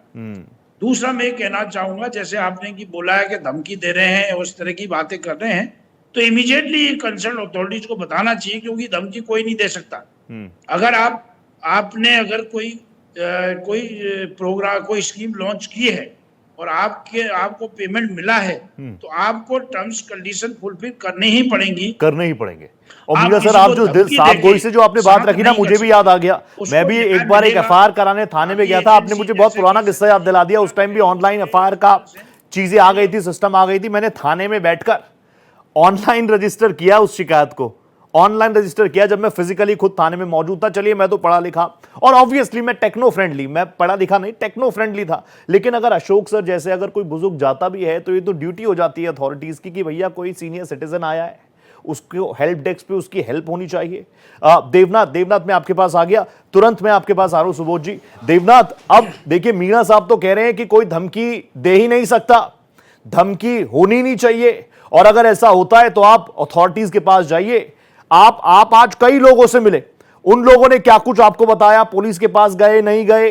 दूसरा मैं कहना चाहूंगा, जैसे आपने की बोला है कि धमकी दे रहे हैं और इस तरह की बातें कर रहे हैं, तो इमीडिएटली कंसर्न अथॉरिटीज को बताना चाहिए, क्योंकि धमकी कोई नहीं दे सकता। अगर आपने अगर कोई प्रोग्राम, कोई स्कीम लॉन्च की है और आपको पेमेंट मिला है, तो आपको टर्म्स कंडीशन फुलफिल करनी ही पड़ेंगे। और मीना सर, आप जो दिल साफ गोई से जो आपने बात रखी ना, मुझे भी याद आ गया। मैं भी एक बार एक FIR कराने थाने में गया था, आपने मुझे बहुत पुराना किस्सा याद दिला दिया। उस टाइम भी ऑनलाइन FIR का चीजें आ गई थी, सिस्टम आ गई थी। मैंने थाने में बैठकर ऑनलाइन रजिस्टर किया उस शिकायत को, ऑनलाइन रजिस्टर किया जब मैं फिजिकली खुद थाने में मौजूद था। चलिए, मैं तो पढ़ा लिखा और ऑब्वियसली मैं टेक्नो फ्रेंडली, मैं पढ़ा लिखा नहीं, टेक्नो फ्रेंडली था। लेकिन अगर अशोक सर जैसे अगर कोई बुजुर्ग जाता भी है तो ये तो ड्यूटी हो जाती है अथॉरिटीज की कि भैया कोई सीनियर सिटीजन आया है, उसको हेल्प डेस्क पे उसकी हेल्प होनी चाहिए। देवनाथ मैं आपके पास आ गया, तुरंत मैं आपके पास आ रहा हूं। सुबोध जी, देवनाथ, अब देखिए मीणा साहब तो कह रहे हैं कि कोई धमकी दे ही नहीं सकता, धमकी होनी नहीं चाहिए, और अगर ऐसा होता है तो आप अथॉरिटीज के पास जाइए। आप आज कई लोगों से मिले, उन लोगों ने क्या कुछ आपको बताया? पुलिस के पास गए, नहीं गए?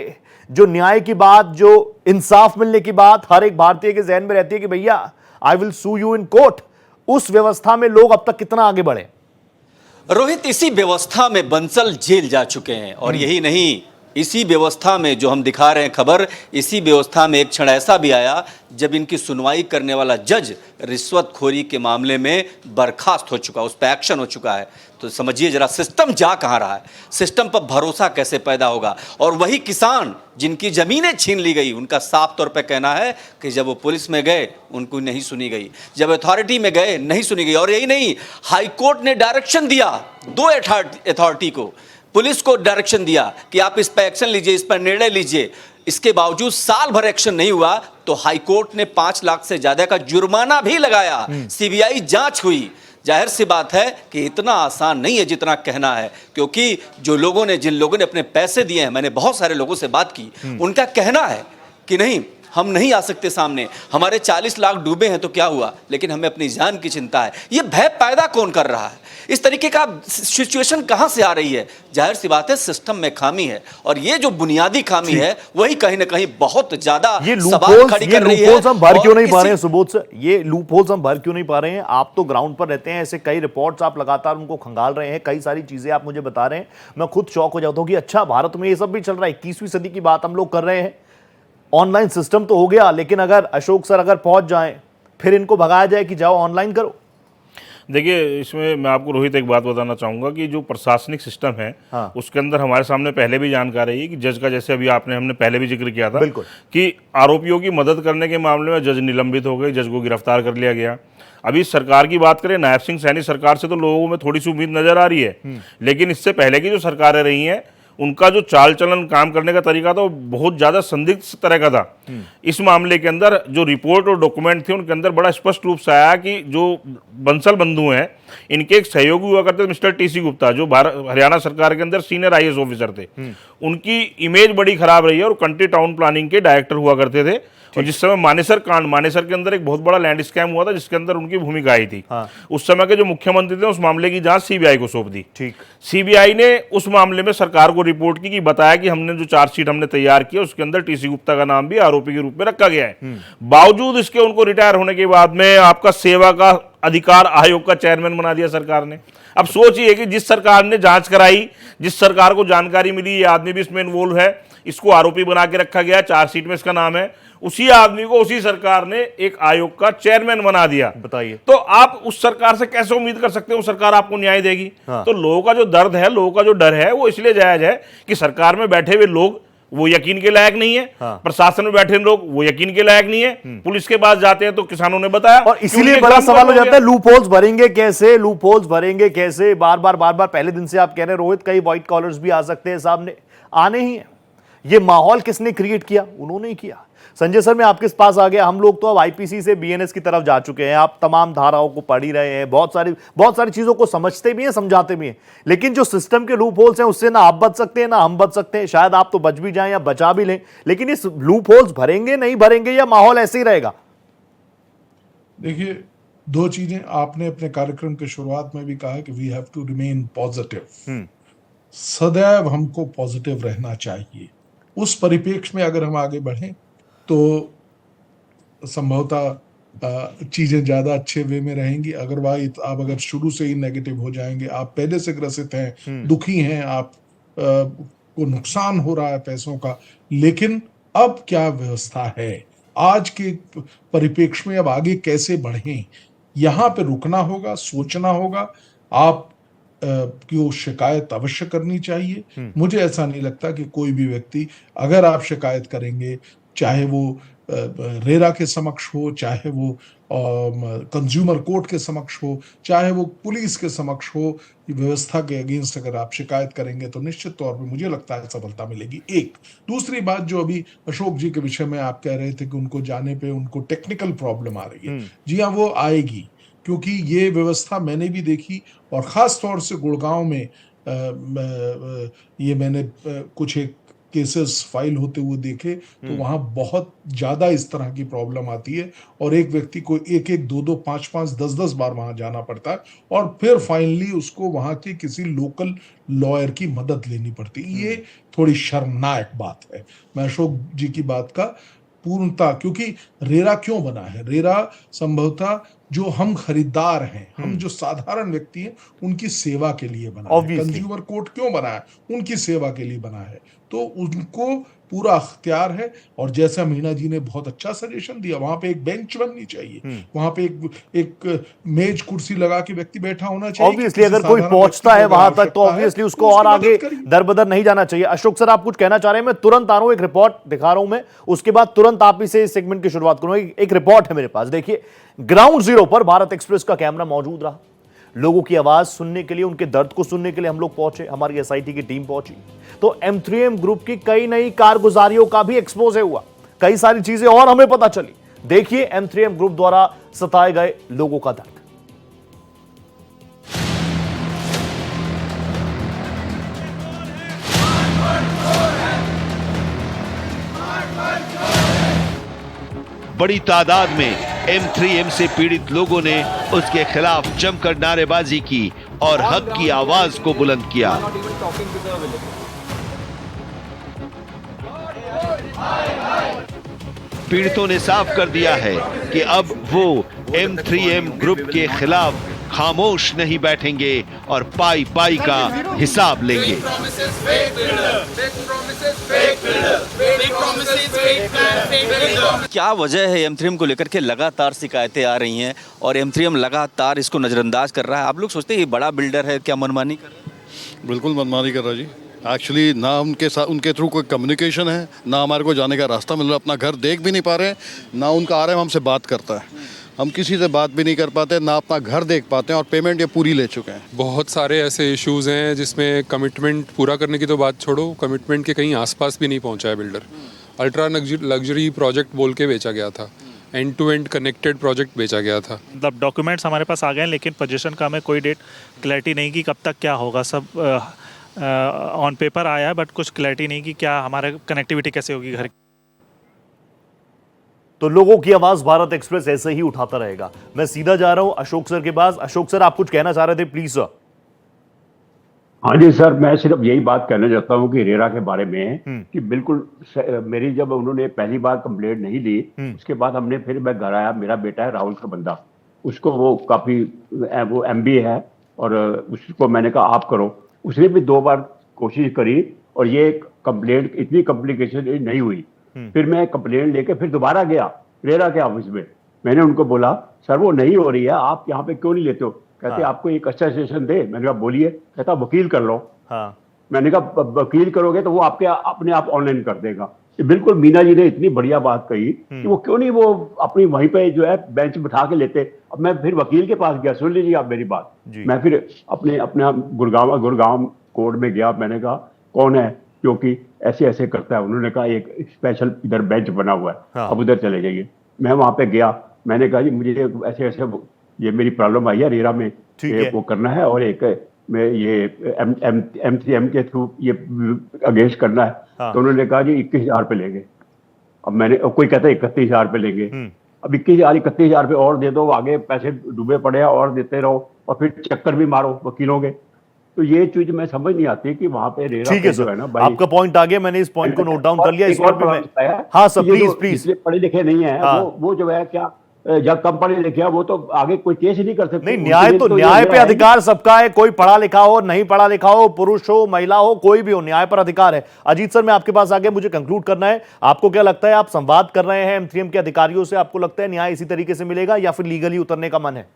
जो न्याय की बात, जो इंसाफ मिलने की बात हर एक भारतीय के जहन में रहती है कि भैया I will sue you in court, उस व्यवस्था में लोग अब तक कितना आगे बढ़े? रोहित, इसी व्यवस्था में बंसल जेल जा चुके हैं। और यही नहीं, इसी व्यवस्था में जो हम दिखा रहे हैं खबर, इसी व्यवस्था में एक क्षण ऐसा भी आया जब इनकी सुनवाई करने वाला जज रिश्वतखोरी के मामले में बर्खास्त हो चुका, उस पर एक्शन हो चुका है। तो समझिए जरा सिस्टम जा कहाँ रहा है, सिस्टम पर भरोसा कैसे पैदा होगा। और वही किसान जिनकी जमीनें छीन ली गई, उनका साफ तौर पर कहना है कि जब वो पुलिस में गए उनको नहीं सुनी गई, जब अथॉरिटी में गए नहीं सुनी गई। और यही नहीं, हाईकोर्ट ने डायरेक्शन दिया 2 अथॉरिटी को, पुलिस को डायरेक्शन दिया कि आप इस पर एक्शन लीजिए, इस पर निर्णय लीजिए। इसके बावजूद साल भर एक्शन नहीं हुआ तो हाईकोर्ट ने 5 लाख से ज्यादा का जुर्माना भी लगाया। सीबीआई जांच हुई। जाहिर सी बात है कि इतना आसान नहीं है जितना कहना है, क्योंकि जिन लोगों ने अपने पैसे दिए हैं, मैंने बहुत सारे लोगों से बात की, उनका कहना है कि नहीं, हम नहीं आ सकते सामने, हमारे 40 लाख डूबे हैं तो क्या हुआ, लेकिन हमें अपनी जान की चिंता है। ये भय पैदा कौन कर रहा है? इस तरीके का सिचुएशन कहां से आ रही है? जाहिर सी बात है सिस्टम में खामी है, और ये जो बुनियादी खामी है वही कहीं ना कहीं बहुत ज्यादा सवाल खड़ी कर रही है। हम भर क्यों नहीं पा रहे हैं सुबोध सर? ये लूपहोल्स हम भर क्यों नहीं पा रहे हैं? आप तो ग्राउंड पर रहते हैं, ऐसे कई रिपोर्ट्स आप लगातार उनको खंगाल रहे हैं, कई सारी चीजें आप मुझे बता रहे हैं। मैं खुद शौक हो जाता हूं कि अच्छा, भारत में ये सब भी चल रहा है। 21वीं सदी की बात हम लोग कर रहे हैं। ऑनलाइन सिस्टम तो हो गया, लेकिन अगर अशोक सर अगर पहुंच जाएं, फिर इनको भगाया जाए कि जाओ ऑनलाइन करो। देखिए, इसमें मैं आपको रोहित एक बात बताना चाहूँगा कि जो प्रशासनिक सिस्टम है, उसके अंदर हमारे सामने पहले भी जानकारी है कि जज का, जैसे अभी हमने पहले भी जिक्र किया था कि आरोपियों की मदद करने के मामले में जज निलंबित हो गए, जज को गिरफ्तार कर लिया गया। अभी सरकार की बात करें, नायब सिंह सैनी सरकार से तो लोगों में थोड़ी सी उम्मीद नजर आ रही है, लेकिन इससे पहले की जो सरकारें रही हैं उनका जो चाल चलन, काम करने का तरीका था वो बहुत ज़्यादा संदिग्ध तरह का था। इस मामले के अंदर जो रिपोर्ट और डॉक्यूमेंट थे उनके अंदर बड़ा स्पष्ट रूप से आया कि जो बंसल बंधु हैं, इनके एक सहयोगी हुआ करते थे मिस्टर टीसी गुप्ता, जो हरियाणा सरकार के अंदर सीनियर आईएएस ऑफिसर थे। उनकी इमेज बड़ी खराब रही है और कंट्री टाउन प्लानिंग के डायरेक्टर हुआ करते थे। और जिस समय मानेसर के अंदर एक बहुत बड़ा लैंड स्कैम हुआ था जिसके अंदर उनकी भूमिका आई थी, उस समय के जो मुख्यमंत्री थे उस मामले की जांच सीबीआई को सौंप दी। सीबीआई ने उस मामले में सरकार को रिपोर्ट की कि बताया कि हमने जो चार्जशीट हमने तैयार किया उसके अंदर टीसी गुप्ता का नाम भी आरोपी के रूप में रखा गया है। बावजूद इसके उनको रिटायर होने के बाद में आपका सेवा का अधिकार आयोग का चेयरमैन बना दिया सरकार ने। अब सोचिए कि जिस सरकार ने जांच कराई, जिस सरकार को जानकारी मिली ये आदमी भी इसमें इन्वॉल्व है, इसको आरोपी बना के रखा गया, चार्जशीट में इसका नाम है, उसी आदमी को उसी सरकार ने एक आयोग का चेयरमैन बना दिया। बताइए, तो आप उस सरकार से कैसे उम्मीद कर सकते हो सरकार आपको न्याय देगी? तो लोगों का जो दर्द है, लोगों का जो डर है, वो इसलिए जायज है कि सरकार में बैठे हुए लोग वो यकीन के लायक नहीं है, प्रशासन में बैठे लोग वो यकीन के लायक नहीं है, पुलिस के पास जाते हैं तो किसानों ने बताया, और इसीलिए बड़ा सवाल हो जाता है लूप होल्स भरेंगे कैसे, लूप होल्स भरेंगे कैसे? बार बार पहले दिन से आप कह रहे हैं रोहित, कई व्हाइट कॉलर्स भी आ सकते हैं सामने, आने ही है। ये माहौल किसने क्रिएट किया? उन्होंने ही किया। संजय सर, मैं आपके पास आ गया। हम लोग तो अब आईपीसी से बीएनएस की तरफ जा चुके हैं, आप तमाम धाराओं को पढ़ ही रहे हैं, बहुत सारी चीजों को समझते भी हैं, समझाते भी हैं, लेकिन जो सिस्टम के लूप होल्स हैं उससे ना आप बच सकते हैं ना हम बच सकते हैं। शायद आप तो बच भी जाएं या बचा भी लें, लेकिन इस लूप होल्स भरेंगे नहीं भरेंगे या माहौल ऐसे ही रहेगा? देखिए, 2 चीजें आपने अपने कार्यक्रम के शुरुआत में भी कहा कि we have to remain positive. सदैव हमको पॉजिटिव रहना चाहिए। उस परिप्रेक्ष्य में अगर हम आगे बढ़ें तो संभवतः चीजें ज्यादा अच्छे वे में रहेंगी। आप अगर शुरू से ही नेगेटिव हो जाएंगे, आप पहले से ग्रसित हैं, दुखी हैं, आप को नुकसान हो रहा है पैसों का, लेकिन अब क्या व्यवस्था है, आज के परिप्रेक्ष्य में अब आगे कैसे बढ़ें, यहाँ पे रुकना होगा, सोचना होगा। आप की शिकायत अवश्य करनी चाहिए। मुझे ऐसा नहीं लगता कि कोई भी व्यक्ति, अगर आप शिकायत करेंगे, चाहे वो रेरा के समक्ष हो, चाहे वो कंज्यूमर कोर्ट के समक्ष हो, चाहे वो पुलिस के समक्ष हो, व्यवस्था के अगेंस्ट अगर आप शिकायत करेंगे तो निश्चित तौर पे मुझे लगता है सफलता मिलेगी। एक दूसरी बात, जो अभी अशोक जी के विषय में आप कह रहे थे कि उनको जाने पे उनको टेक्निकल प्रॉब्लम आ रही है, जी हाँ, वो आएगी, क्योंकि ये व्यवस्था मैंने भी देखी, और ख़ास तौर से गुड़गांव में ये मैंने कुछ एक केसेस फाइल होते हुए देखे, तो वहाँ बहुत ज़्यादा इस तरह की प्रॉब्लम आती है, और एक व्यक्ति को 1-1, 2-2, 5-5, 10-10 बार वहाँ जाना पड़ता है, और फिर फाइनली उसको वहाँ के किसी लोकल लॉयर की मदद लेनी पड़ती है। ये थोड़ी शर्मनाक बात है। मैं अशोक जी की बात का पूर्णता, क्योंकि रेरा क्यों बना है? रेरा संभवतः जो हम खरीदार हैं, हम जो साधारण व्यक्ति हैं, उनकी सेवा के लिए बना है। Obviously. कंज्यूमर कोर्ट क्यों बना है? उनकी सेवा के लिए बना है। तो उनको पूरा अख्तियार है। और जैसा मीना जी ने बहुत अच्छा सजेशन दिया, वहां पे एक बेंच बननी चाहिए, वहां पे एक मेज कुर्सी लगा के व्यक्ति बैठा होना चाहिए। ऑब्वियसली अगर कोई पहुंचता है वहां तक तो ऑब्वियसली उसको और आगे दरबदर नहीं जाना चाहिए। अशोक सर, आप कुछ कहना चाह रहे हैं? मैं तुरंत आ रहा हूं, एक रिपोर्ट दिखा रहा हूं मैं, उसके बाद तुरंत आप ही से इस सेगमेंट की शुरुआत करूंगा। एक रिपोर्ट है मेरे पास, देखिए ग्राउंड जीरो पर भारत एक्सप्रेस का कैमरा मौजूद रहा। लोगों की आवाज सुनने के लिए, उनके दर्द को सुनने के लिए हम लोग पहुंचे, हमारी एसआईटी की टीम पहुंची। तो M3M ग्रुप की कई नई कारगुजारियों का भी एक्सपोज हुआ, कई सारी चीजें और हमें पता चली। देखिए M3M ग्रुप द्वारा सताए गए लोगों का दर्द। बड़ी तादाद में M3M से पीड़ित लोगों ने उसके खिलाफ जमकर नारेबाजी की और हक की आवाज को बुलंद किया। पीड़ितों ने साफ कर दिया है कि अब वो M3M ग्रुप के खिलाफ खामोश नहीं बैठेंगे और पाई पाई का हिसाब लेंगे। क्या वजह है M3M को लेकर के लगातार शिकायतें आ रही हैं और M3M लगातार इसको नज़रअंदाज कर रहा है? आप लोग सोचते हैं ये बड़ा बिल्डर है, क्या मनमानी कर रहा है? बिल्कुल मनमानी कर रहा है जी। एक्चुअली ना उनके साथ, उनके थ्रू कोई कम्युनिकेशन है, ना हमारे को जाने का रास्ता मिल रहा, अपना घर देख भी नहीं पा रहे हैं, ना उनका आ रहा है हमसे बात करता है, हम किसी से बात भी नहीं कर पाते, ना अपना घर देख पाते हैं और पेमेंट ये पूरी ले चुके हैं। बहुत सारे ऐसे इश्यूज़ हैं जिसमें कमिटमेंट पूरा करने की तो बात छोड़ो, कमिटमेंट के कहीं आसपास भी नहीं पहुंचा है बिल्डर। अल्ट्रा लग्जरी प्रोजेक्ट बोल के बेचा गया था, end to end connected project बेचा गया था। मतलब डॉक्यूमेंट्स हमारे पास आ गए हैं, लेकिन पोजीशन का हमें कोई डेट क्लैरिटी नहीं कि कब तक क्या होगा। सब ऑन पेपर आया है, बट कुछ क्लैरिटी नहीं कि क्या हमारे कनेक्टिविटी कैसे होगी घर की। तो लोगों की आवाज भारत एक्सप्रेस ऐसे ही उठाता रहेगा। मैं सीधा जा रहा हूं अशोक सर के पास। अशोक सर, आप कुछ कहना चाह रहे थे, प्लीज सर। हाँ जी सर, मैं सिर्फ यही बात कहना चाहता हूँ कि रेरा के बारे में कि बिल्कुल मेरी जब उन्होंने पहली बार कंप्लेंट नहीं ली, उसके बाद हमने फिर मैं घर आया, मेरा बेटा है राहुल का बंदा, उसको वो काफी वो MBA है और उसको मैंने कहा आप करो। उसने भी 2 बार कोशिश करी और ये कंप्लेंट इतनी कॉम्प्लिकेशन नहीं हुई। फिर मैं कंप्लेंट लेके फिर दोबारा गया रेरा के ऑफिस में, मैंने उनको बोला सर वो नहीं हो रही है, आप यहाँ पे क्यों नहीं लेते हो? कहते आपको एक अच्छा सेशन दे। मैंने कहा बोलिए। कहता वकील कर लो। मैंने कहा वकील करोगे तो वो आपके अपने आप ऑनलाइन कर देगा। बिल्कुल मीना जी ने इतनी बढ़िया बात कही कि वो क्यों नहीं वो अपनी वहीं पे जो है बेंच बिठा के लेते। अब मैं फिर वकील के पास गया, सुन लीजिए आप मेरी बात। मैं फिर अपने गुड़गांव कोर्ट में गया, मैंने कहा कौन है क्योंकि ऐसे ऐसे करता है। उन्होंने कहा एक स्पेशल इधर बेंच बना हुआ है, अब उधर चले जाइए। मैं वहां पे गया, मैंने कहा जी मुझे ऐसे ऐसे ये मेरी प्रॉब्लम आई है रेरा में, वो करना है और एक में ये M3M के थ्रू ये अगेंस्ट करना है। तो उन्होंने कहा जी 21,000 पे लेंगे। अब मैंने कोई कहता है 31,000 पे लेंगे। अब 21,000 पे और दे दो, आगे पैसे डूबे पड़े हैं और देते रहो और फिर चक्कर भी मारो वकीलों के। तो ये चीज मैं समझ नहीं आती कि वहां पे रेरा ठीक है सर, ना भाई आपका पॉइंट आ गया, मैंने इस पॉइंट को नोट डाउन कर लिया। इस पर भी मैं हाँ सर प्लीज पढ़े लिखे नहीं है वो जो है क्या जब कम पढ़े लिखे वो तो आगे कोई केस ही नहीं कर सकते। नहीं, न्याय पे अधिकार सबका है, कोई पढ़ा लिखा हो नहीं पढ़ा लिखा हो, पुरुष हो महिला हो, कोई भी हो, न्याय पर अधिकार है। अजीत सर, मैं आपके पास आ गया, मुझे कंक्लूड करना है। आपको क्या लगता है, आप संवाद कर रहे हैं M3M के अधिकारियों से, आपको लगता है न्याय इसी तरीके से मिलेगा या फिर लीगली उतरने का मन है?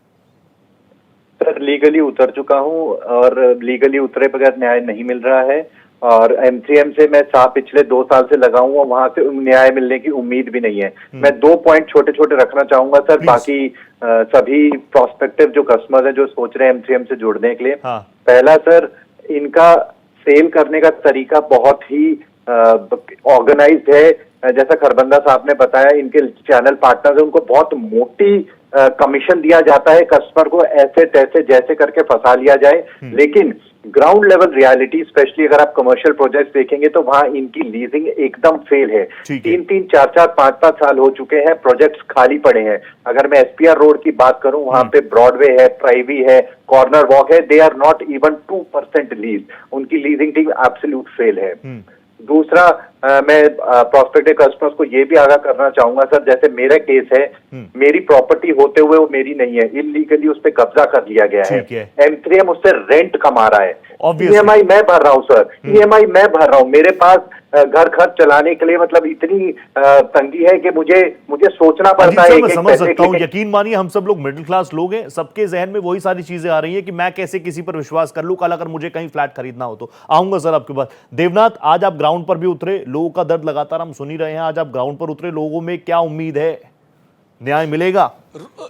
सर लीगली उतर चुका हूँ और लीगली उतरे बगैर न्याय नहीं मिल रहा है और M3M से मैं पिछले 2 साल से लगा हूँ, वहां से न्याय मिलने की उम्मीद भी नहीं है। मैं 2 पॉइंट छोटे छोटे रखना चाहूंगा सर, बाकी सभी प्रोस्पेक्टिव जो कस्टमर्स हैं जो सोच रहे हैं M3M से जुड़ने के लिए। पहला सर, इनका सेल करने का तरीका बहुत ही ऑर्गेनाइज्ड है। जैसा खरबंदा साहब ने बताया, इनके चैनल पार्टनर्स है, उनको बहुत मोटी कमीशन दिया जाता है, कस्टमर को ऐसे तैसे जैसे करके फंसा लिया जाए। लेकिन ग्राउंड लेवल रियलिटी, स्पेशली अगर आप कमर्शियल प्रोजेक्ट्स देखेंगे तो वहां इनकी लीजिंग एकदम फेल है। 3-3, 4-4, 5-5 साल हो चुके हैं, प्रोजेक्ट्स खाली पड़े हैं। अगर मैं SPR रोड की बात करूं, वहां पे ब्रॉडवे है, प्राइवी है, कॉर्नर वॉक है, they are not even 2% lease. उनकी लीजिंग टीम एब्सोल्यूट फेल है। दूसरा मैं प्रोस्पेक्टिव कस्टमर्स को ये भी आगाह करना चाहूंगा सर, जैसे मेरा केस है, मेरी प्रॉपर्टी होते हुए वो मेरी नहीं है, इलीगली उस पर कब्जा कर लिया गया है। M3M उससे रेंट कमा रहा है, EMI मैं भर रहा हूँ सर, EMI मैं भर रहा हूँ। मेरे पास घर खर्च चलाने के लिए मतलब इतनी तंगी है कि मुझे सोचना पड़ता है। मैं समझ सकता हूँ, यकीन मानिए हम सब लोग मिडिल क्लास लोग हैं, सबके जहन में वही सारी चीजें आ रही है कि मैं कैसे किसी पर विश्वास कर लूं, कल अगर मुझे कहीं फ्लैट खरीदना हो तो। आऊंगा सर आपके पास। देवनाथ, आज आप ग्राउंड पर भी उतरे, लोगों का दर्द लगातार हम सुन ही रहे हैं, आज आप ग्राउंड पर उतरे, लोगों में क्या उम्मीद है, न्याय मिलेगा?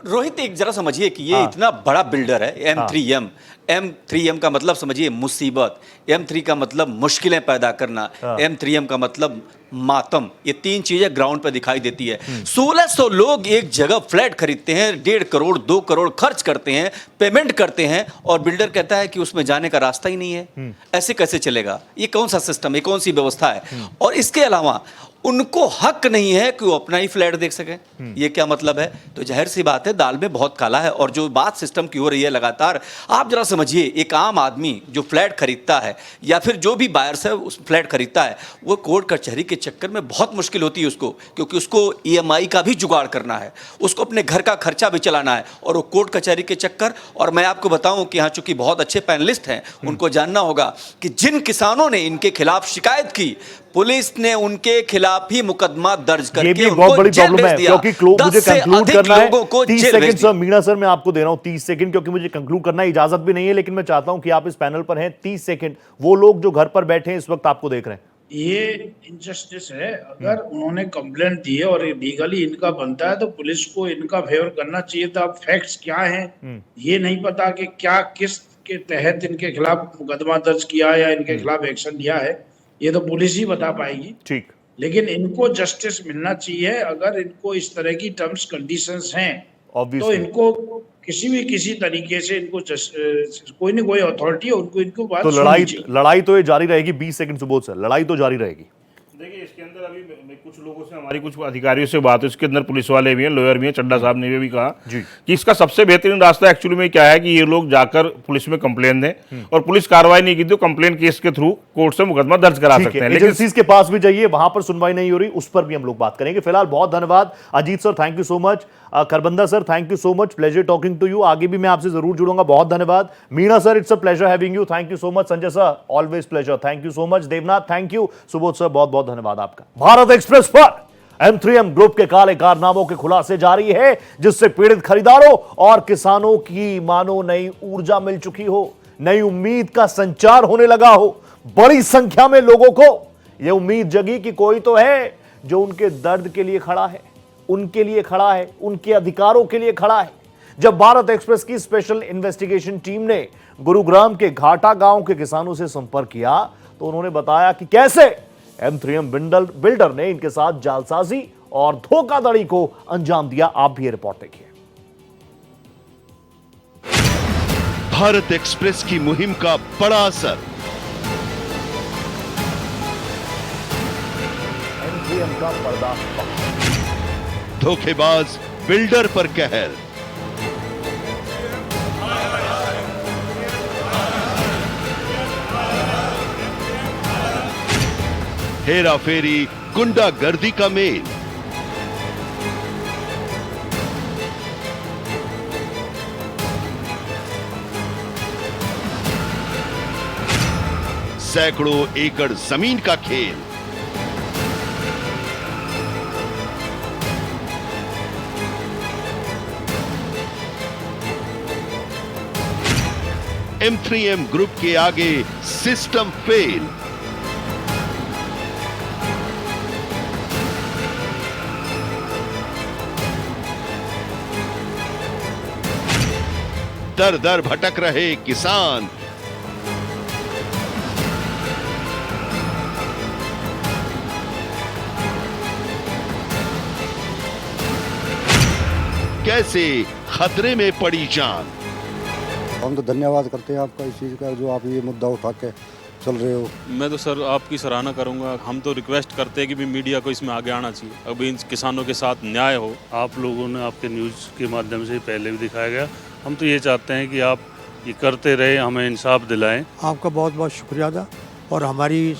रोहित, एक जरा समझिए कि ये इतना बड़ा बिल्डर है M3M। M3M का मतलब समझिए मुसीबत, M3 का मतलब मुश्किलें पैदा करना, M3M का मतलब मातम। ये तीन चीजें ग्राउंड पे दिखाई देती है। 1600 लोग एक जगह फ्लैट खरीदते हैं, 1.5 करोड़ 2 करोड़ खर्च करते हैं, पेमेंट करते हैं, और बिल्डर कहता है कि उसमें जाने का रास्ता ही नहीं है। ऐसे कैसे चलेगा? ये कौन सा सिस्टम, ये कौन सी व्यवस्था है? और इसके अलावा उनको हक नहीं है कि वो अपना ही फ्लैट देख सके। ये क्या मतलब है? तो जाहिर सी बात है, दाल में बहुत काला है। और जो बात सिस्टम की हो रही है लगातार, आप जरा समझिए, एक आम आदमी जो फ्लैट खरीदता है या फिर जो भी बायर्स है उस फ्लैट खरीदता है, वो कोर्ट कचहरी के चक्कर में बहुत मुश्किल होती है उसको, क्योंकि उसको EMI का भी जुगाड़ करना है, उसको अपने घर का खर्चा भी चलाना है, और वो कोर्ट कचहरी के चक्कर। और मैं आपको बताऊं कि यहाँ चूंकि बहुत अच्छे पैनलिस्ट हैं, उनको जानना होगा कि जिन किसानों ने इनके खिलाफ शिकायत की, पुलिस ने उनके खिलाफ ही मुकदमा दर्ज करके ये भी एक बहुत बड़ी प्रॉब्लम है, क्योंकि मुझे कंक्लूड करना है। 30 सेकंड सर, मीणा सर मैं आपको दे रहा हूं 30 सेकंड, क्योंकि मुझे कंक्लूड करना इजाजत भी नहीं है, लेकिन मैं चाहता हूं कि आप इस पैनल पर हैं। 30 सेकंड, वो लोग जो घर पर बैठे हैं इस वक्त आपको देख रहे हैं, ये इनजस्टिस है। अगर उन्होंने कंप्लेंट दी है और लीगली इनका बनता है तो पुलिस को इनका फेवर करना चाहिए था। अब फैक्ट्स क्या हैं ये नहीं पता कि क्या किस के तहत इनके खिलाफ मुकदमा दर्ज किया या इनके खिलाफ एक्शन लिया है, ये तो पुलिस ही बता पाएगी। ठीक, लेकिन इनको जस्टिस मिलना चाहिए। अगर इनको इस तरह की टर्म्स कंडीशंस हैं तो इनको किसी तरीके से इनको कोई न कोई अथॉरिटी है उनको इनको बात तो लड़ाई तो ये जारी रहेगी। 20 सेकंड सुबोध सर, लड़ाई तो जारी रहेगी। देखिए, इसके अंदर अभी कुछ लोगों से, हमारी कुछ अधिकारियों से बात है, इसके अंदर पुलिस वाले भी हैं, लॉयर भी हैं, चड्डा साहब ने भी कहा कि इसका सबसे बेहतरीन रास्ता एक्चुअली में क्या है कि ये लोग जाकर पुलिस में कंप्लेन दें, और पुलिस कार्रवाई नहीं की तो कंप्लेन केस के थ्रू कोर्ट से मुकदमा दर्ज करा सकते हैं। लेकिन एजेंसीज के पास भी जाइए, वहां पर सुनवाई नहीं हो रही, उस पर भी हम लोग बात करेंगे। फिलहाल बहुत धन्यवाद Ajit sir, thank you so much. Kharbanda sir, thank you so much, pleasure talking to you. आगे भी मैं आपसे जरूर जुड़ूंगा, बहुत धन्यवाद। Meena sir, it's a pleasure having you, thank you so much. Sanjay sir, always pleasure, thank you so much. Devnath, thank you. Subodh sir, बहुत बहुत धन्यवाद आपका। भारत एक्सप्रेस पर M3M ग्रुप के काले कारनामों के खुलासे जारी है, जिससे पीड़ित खरीदारों और किसानों की मानो नई ऊर्जा मिल चुकी हो, नई उम्मीद का संचार होने लगा हो। बड़ी संख्या में लोगों को यह उम्मीद जगी कि कोई तो है जो उनके दर्द के लिए खड़ा है, उनके लिए खड़ा है, उनके अधिकारों के लिए खड़ा है। जब भारत एक्सप्रेस की स्पेशल इन्वेस्टिगेशन टीम ने गुरुग्राम के घाटा गांव के किसानों से संपर्क किया तो उन्होंने बताया कि कैसे M3M बिल्डर ने इनके साथ जालसाजी और धोखाधड़ी को अंजाम दिया। आप भी ये रिपोर्ट देखिए। भारत एक्सप्रेस की मुहिम का बड़ा असर। M3M का पर्दाफाश, धोखेबाज बिल्डर पर कहर। हेरा फेरी, गुंडागर्दी का मेल। सैकड़ों एकड़ जमीन का खेल। M3M ग्रुप के आगे सिस्टम फेल। दर दर भटक रहे किसान। कैसे खतरे में पड़ी जान। हम तो धन्यवाद करते हैं आपका इस चीज़ का, जो आप ये मुद्दा उठा के चल रहे हो। मैं तो सर आपकी सराहना करूंगा। हम तो रिक्वेस्ट करते हैं कि भी मीडिया को इसमें आगे आना चाहिए, अभी इन किसानों के साथ न्याय हो। आप लोगों ने आपके न्यूज़ के माध्यम से पहले भी दिखाया गया, हम तो ये चाहते हैं कि आप ये करते रहे, हमें इंसाफ दिलाएं। आपका बहुत बहुत शुक्रिया था, और हमारी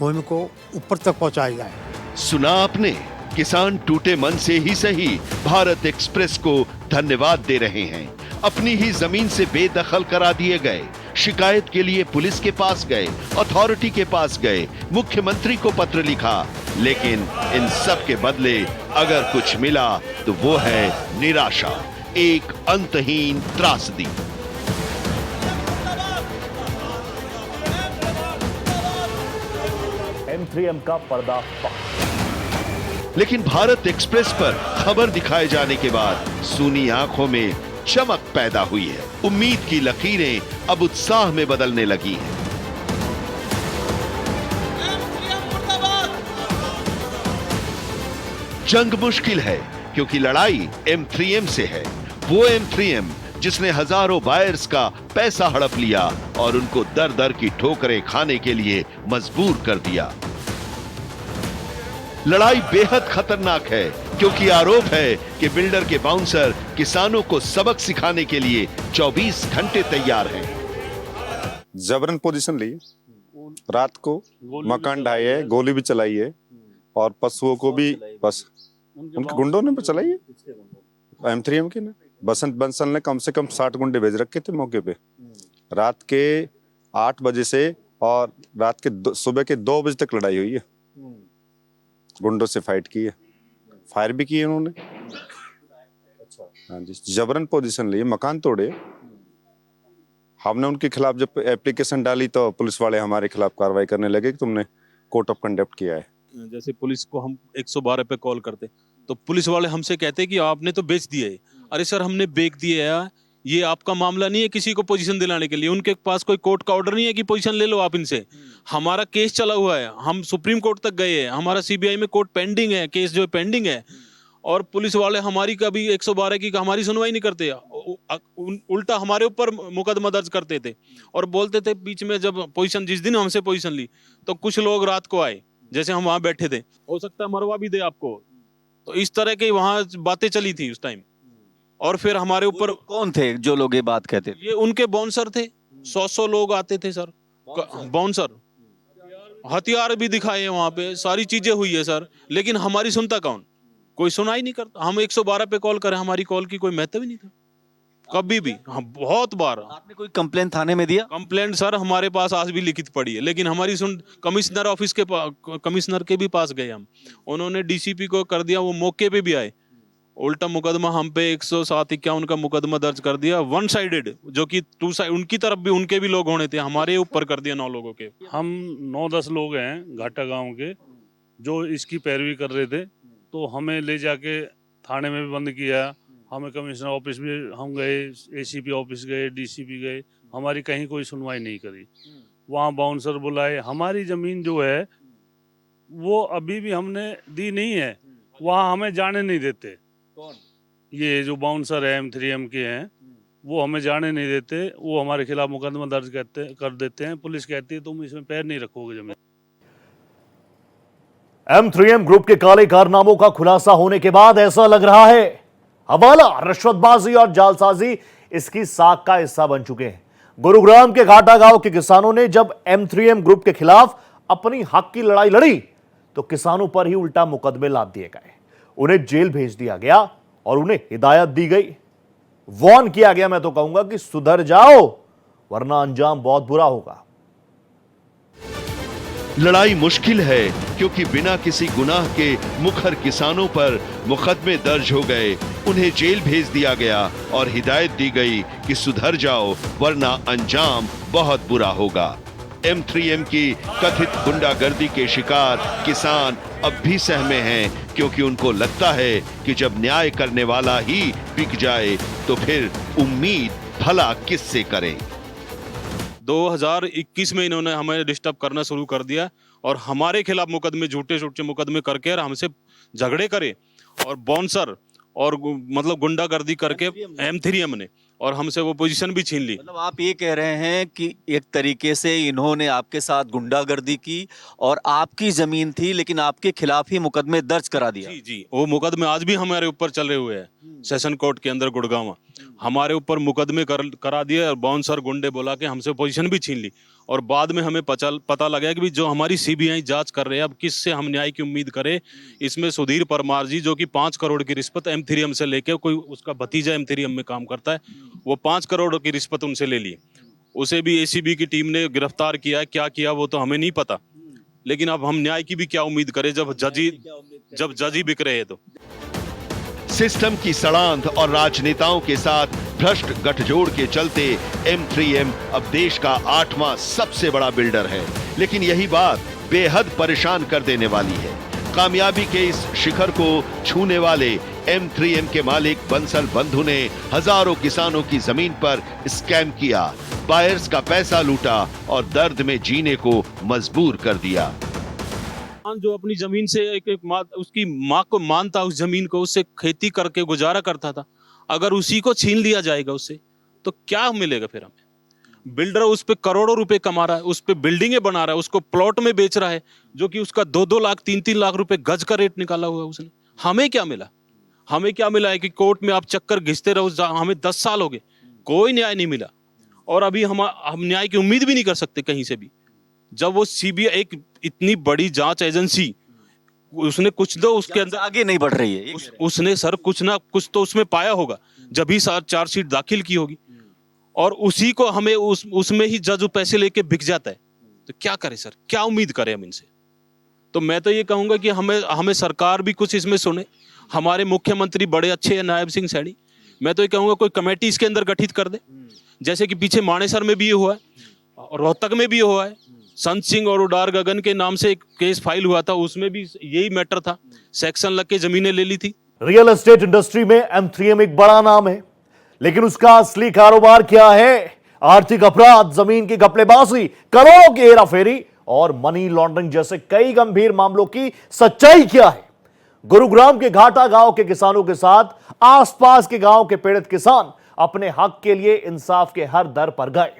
वो इनको ऊपर तक पहुंचाया जाए। सुना आपने, किसान टूटे मन से ही सही भारत एक्सप्रेस को धन्यवाद दे रहे हैं। अपनी ही जमीन से बेदखल करा दिए गए, शिकायत के लिए पुलिस के पास गए, अथॉरिटी के पास गए, मुख्यमंत्री को पत्र लिखा, लेकिन इन सब के बदले अगर कुछ मिला तो वो है निराशा, एक अंतहीन त्रासदी। M3M का पर्दाफाश। लेकिन भारत एक्सप्रेस पर खबर दिखाए जाने के बाद सूनी आंखों में चमक पैदा हुई है। उम्मीद की लकीरें अब उत्साह में बदलने लगी हैं। जंग मुश्किल है क्योंकि लड़ाई M3M से है। वो M3M जिसने हजारों बायर्स का पैसा हड़प लिया और उनको दर दर की ठोकरें खाने के लिए मजबूर कर दिया। लड़ाई बेहद खतरनाक है क्योंकि आरोप है कि बिल्डर के बाउंसर किसानों को सबक सिखाने के लिए 24 घंटे तैयार हैं। जबरन पोजीशन ली, रात को मकान ढाए है, गोली भी चलाई है और पशुओं को भी बस उनके गुंडों ने चलाई है। M3M के ना बसंत बंसल ने कम से कम 60 गुंडे भेज रखे थे मौके पे। रात के 8 बजे से और रात के सुबह के 2 बजे तक लड़ाई हुई है। गुंडों से फाइट की है, फायर भी की है उन्होंने। हाँ जी, जबरन पोजीशन ली, मकान तोड़े। हमने उनके खिलाफ जब एप्लीकेशन डाली तो पुलिस वाले हमारे खिलाफ कार्रवाई करने लगे कि तुमने कोर्ट ऑफ कंडक्ट किया है। जैसे पुलिस को हम 112 पे कॉल करते तो पुलिस वाले हमसे कहते कि आपने तो बेच दिए है। अरे सर, हमने बेच दिए है, ये आपका मामला नहीं है किसी को पोजीशन दिलाने के लिए। उनके पास कोई कोर्ट का ऑर्डर नहीं है कि पोजीशन ले लो आप इनसे। हमारा केस चला हुआ है, हम सुप्रीम कोर्ट तक गए हैं, हमारा सीबीआई में कोर्ट पेंडिंग है, केस जो पेंडिंग है। और पुलिस वाले हमारी कभी 112 की हमारी सुनवाई नहीं करते, उल्टा हमारे ऊपर मुकदमा दर्ज करते थे और बोलते थे बीच में जब पोजीशन, जिस दिन हमसे पोजीशन ली तो कुछ लोग रात को आए, जैसे हम वहां बैठे थे, हो सकता है मरवा भी दे आपको। तो इस तरह की वहां बातें चली थी उस टाइम। और फिर हमारे ऊपर कौन थे जो लोग ये बात कहते थे? ये उनके बाउंसर थे, 100 लोग आते थे सर, बाउंसर। हथियार भी दिखाए वहां पे, सारी चीजें हुई है सर, लेकिन हमारी सुनता कौन? कोई सुनाई नहीं करता। हम 112 पे कॉल करें, हमारी कॉल की कोई महत्व ही नहीं था कभी भी। हाँ, बहुत बार। आपने कोई कंप्लेंट थाने में दिया? कंप्लेंट सर हमारे पास आज भी लिखित पड़ी है, लेकिन हमारी कमिश्नर ऑफिस के कमिश्नर के भी पास गए हम, उन्होंने डीसीपी को कर दिया, वो मौके पे भी आए। उल्टा मुकदमा हम पे 107-51 का मुकदमा दर्ज कर दिया, 1 साइडेड, जो कि 2 साइड, उनकी तरफ भी उनके भी लोग होने थे, हमारे ऊपर कर दिया 9 लोगों के। हम 9-10 लोग हैं घाटा गांव के जो इसकी पैरवी कर रहे थे, तो हमें ले जाके थाने में भी बंद किया। हमें कमिश्नर ऑफिस भी हम गए, एसीपी ऑफिस गए, डीसीपी गए, हमारी कहीं कोई सुनवाई नहीं करी। वहाँ बाउंसर बुलाए, हमारी ज़मीन जो है वो अभी भी हमने दी नहीं है, वहाँ हमें जाने नहीं देते। कौन? ये जो बाउंसर है M3M के हैं, वो हमें जाने नहीं देते, वो हमारे खिलाफ मुकदमा दर्ज कर देते हैं। पुलिस कहती है तुम इसमें पैर नहीं रखोगे जमीन। M3M ग्रुप के काले कारनामों का खुलासा होने के बाद ऐसा लग रहा है हवाला, रिश्वतबाजी और जालसाजी इसकी साख का हिस्सा बन चुके हैं। गुरुग्राम के घाटा गांव के किसानों ने जब M3M ग्रुप के खिलाफ अपनी हक की लड़ाई लड़ी तो किसानों पर ही उल्टा मुकदमे लाद दिए गए, उन्हें जेल भेज दिया गया और उन्हें हिदायत दी गई, वार्न किया गया। मैं तो कहूंगा कि सुधर जाओ वरना अंजाम बहुत बुरा होगा। लड़ाई मुश्किल है क्योंकि बिना किसी गुनाह के मुखर किसानों पर मुकदमे दर्ज हो गए, उन्हें जेल भेज दिया गया और हिदायत दी गई कि सुधर जाओ वरना अंजाम बहुत बुरा होगा। M3M की कथित गुंडागर्दी के शिकार किसान अब भी सहमे हैं क्योंकि उनको लगता है कि जब न्याय करने वाला ही बिक जाए तो फिर उम्मीद भला किससे करें। 2021 में इन्होंने हमें डिस्टर्ब करना शुरू कर दिया और हमारे खिलाफ मुकदमे, झूठे झूठे मुकदमे करके और हमसे झगड़े करे और बाउंसर और मतलब गुंडागर्दी करके M3M ने, और हमसे वो पोजीशन भी छीन ली। मतलब आप ये कह रहे हैं कि एक तरीके से इन्होंने आपके साथ गुंडागर्दी की और आपकी जमीन थी लेकिन आपके खिलाफ ही मुकदमे दर्ज करा दिया? जी, वो मुकदमे आज भी हमारे ऊपर चल रहे हुए हैं सेशन कोर्ट के अंदर गुड़गांव। हमारे ऊपर मुकदमे करा दिए और बाउंसर गुंडे बोला के हमसे पोजीशन भी छीन ली। और बाद में हमें पता लगा कि भी जो हमारी सीबीआई जांच कर रहे हैं, अब किससे हम न्याय की उम्मीद करें। इसमें सुधीर परमार जी जो कि 5 करोड़ की रिश्वत M3M से लेके, कोई उसका भतीजा M3M में काम करता है, वो 5 करोड़ की रिश्वत उनसे ले ली। उसे भी ACB की टीम ने गिरफ्तार किया है, क्या किया वो तो हमें नहीं पता। लेकिन अब हम न्याय की भी क्या उम्मीद करें जब जज ही बिक रहे हैं। तो सिस्टम की सड़ांध और राजनेताओं के साथ भ्रष्ट गठजोड़ के चलते M3M अब देश का 8वां सबसे बड़ा बिल्डर है। लेकिन यही बात बेहद परेशान कर देने वाली है। कामयाबी के इस शिखर को छूने वाले M3M के मालिक बंसल बंधु ने हजारों किसानों की जमीन पर स्कैम किया, बायर्स का पैसा लूटा और दर्द में जीने को मजबूर कर दिया। जो अपनी जमीन से उसकी माँ को मानता, उस जमीन को, उससे खेती करके गुजारा करता था, अगर उसी को छीन लिया जाएगा उससे, तो क्या मिलेगा फिर हमें। बिल्डर उस पे करोड़ों रुपए कमा रहा है, उस पे बिल्डिंगें बना रहा है, उसको प्लॉट में बेच रहा है, जो कि उसका 2-2 लाख 3-3 लाख रुपए गज का रेट निकाला हुआ है उसने। हमें क्या मिला? हमें क्या मिला है कि कोर्ट में आप चक्कर घिसते रहो। हमें 10 साल हो गए, कोई न्याय नहीं मिला। और अभी हम न्याय की उम्मीद भी नहीं कर सकते कहीं से भी। जब वो सीबीआई एक इतनी बड़ी जांच एजेंसी, उसने कुछ तो उसके अंदर आगे नहीं बढ़ रही है, उसने सर कुछ ना कुछ तो उसमें पाया होगा, जब ही चार्जशीट दाखिल की होगी। और उसी को हमें उसमें ही जज पैसे लेके बिक जाता है। तो क्या करें सर, क्या उम्मीद करें हम इनसे। तो मैं तो ये कहूंगा कि हमें सरकार भी कुछ इसमें सुने। हमारे मुख्यमंत्री बड़े अच्छे हैं, नायब सिंह सैनी। मैं तो ये कहूंगा कोई कमेटी इसके अंदर गठित कर दे, जैसे कि पीछे मानेसर में भी ये हुआ है, रोहतक में भी हुआ है। संत सिंह और उडार गगन के नाम से एक केस फाइल हुआ था, उसमें भी यही मैटर था, सेक्शन लग के जमीनें ले ली थी। रियल एस्टेट इंडस्ट्री में M3M एक बड़ा नाम है, लेकिन उसका असली कारोबार क्या है? आर्थिक अपराध, जमीन की घपलेबाजी, करोड़ों की हेराफेरी और मनी लॉन्ड्रिंग जैसे कई गंभीर मामलों की सच्चाई क्या है? गुरुग्राम के घाटा गांव के किसानों के साथ आसपास के गांव के पीड़ित किसान अपने हक के लिए इंसाफ के हर दर पर गए,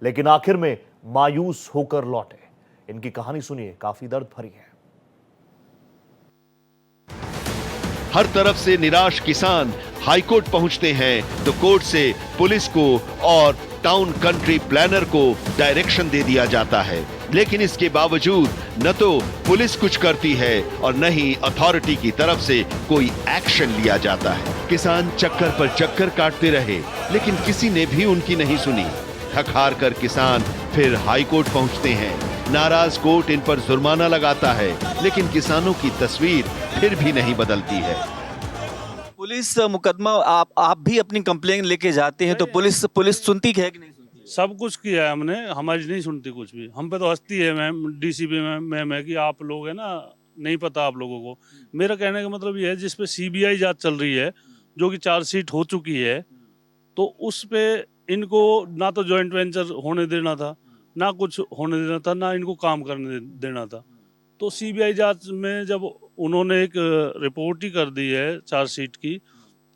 लेकिन आखिर में मायूस होकर लौटे। इनकी कहानी सुनिए, काफी दर्द भरी है। हर तरफ से निराश किसान हाईकोर्ट पहुंचते हैं तो कोर्ट से पुलिस को और टाउन कंट्री प्लानर को डायरेक्शन दे दिया जाता है। लेकिन इसके बावजूद न तो पुलिस कुछ करती है और न ही अथॉरिटी की तरफ से कोई एक्शन लिया जाता है। किसान चक्कर पर चक्कर काटते रहे, लेकिन किसी ने भी उनकी नहीं सुनी। थक हार कर किसान फिर हाई कोर्ट पहुंचते हैं। नाराज कोर्ट इन पर जुर्माना लगाता है, लेकिन किसानों की तस्वीर फिर भी नहीं बदलती है। पुलिस मुकदमा आप भी अपनी कंप्लेन लेके जाते हैं तो पुलिस सुनती है कि नहीं सुनती? सब कुछ किया है हमने, हमारी नहीं सुनती कुछ भी। हम पे तो हंसती है मैम, DCP मैम है कि आप लोग है ना, नहीं पता आप लोगों को। मेरा कहने का मतलब ये है, जिस पे CBI जांच चल रही है, जो कि चार्जशीट हो चुकी है, तो उस पे इनको ना तो जॉइंट वेंचर होने देना था, ना कुछ होने देना था, ना इनको काम करने देना था। तो CBI जांच में जब उन्होंने एक रिपोर्ट ही कर दी है चार्जशीट की,